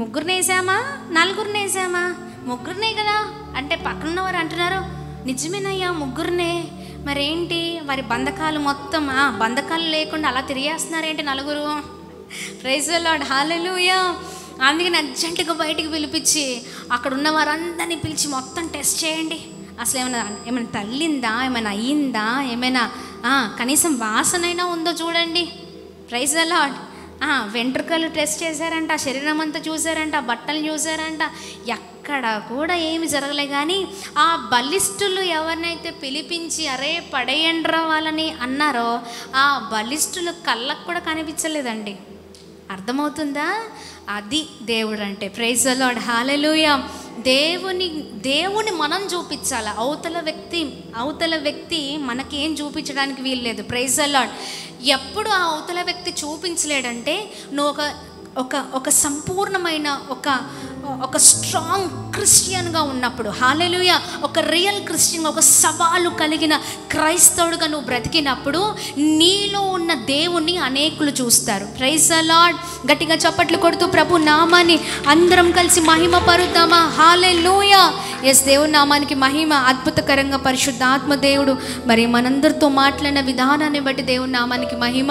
ముగ్గురిని వేసామా నలుగురిని వేసామా? ముగ్గురినే కదా అంటే పక్కన వారు అంటున్నారు, నిజమేనయ్యా ముగ్గురినే. మరేంటి వారి బంధకాలు మొత్తం బంధకాలు లేకుండా అలా తిరిగేస్తున్నారేంటి నలుగురు? Praise the lord. హల్లెలూయా. అందుకని అర్జెంటుగా బయటికి పిలిపించి అక్కడ ఉన్న వారందరినీ పిలిచి మొత్తం టెస్ట్ చేయండి, అసలు ఏమైనా తల్లిందా, ఏమైనా అయ్యిందా, ఏమైనా కనీసం వాసనైనా ఉందో చూడండి. Praise the lord. వెంట్రుకలు టెస్ట్ చేశారంట, శరీరం అంతా చూసారంట, బట్టలు చూసారంట, ఎక్కడ కూడా ఏమి జరగలే. కానీ ఆ బలిష్ఠులు ఎవరినైతే పిలిపించి అరే పడేయండ్రా వాళ్ళని అన్నారో ఆ బలిష్ఠులు కళ్ళకు కూడా కనిపించలేదండి. అర్థమవుతుందా? అది దేవుడు అంటే. Praise the lord. హల్లెలూయా. దేవుని మనం చూపించాలి. అవతల వ్యక్తి మనకేం చూపించడానికి వీల్లేదు. Praise the lord. ఎప్పుడు ఆ అవతల వ్యక్తి చూపించలేడంటే నువ్వు ఒక సంపూర్ణమైన ఒక స్ట్రాంగ్ క్రిస్టియన్గా ఉన్నప్పుడు, హల్లెలూయా, ఒక రియల్ క్రిస్టియన్, ఒక సవాలు కలిగిన క్రైస్తవుడుగా నువ్వు బ్రతికినప్పుడు నీలో ఉన్న దేవుణ్ణి అనేకులు చూస్తారు. Praise the lord. గట్టిగా చప్పట్లు కొడుతూ ప్రభు నామాన్ని అందరం కలిసి మహిమ పరుద్దామా. హల్లెలూయా. ఎస్, దేవుని నామానికి మహిమ. అద్భుతకరంగా పరిశుద్ధాత్మ దేవుడు మరి మనందరితో మాట్లాడిన విధానాన్ని బట్టి దేవుని నామానికి మహిమ.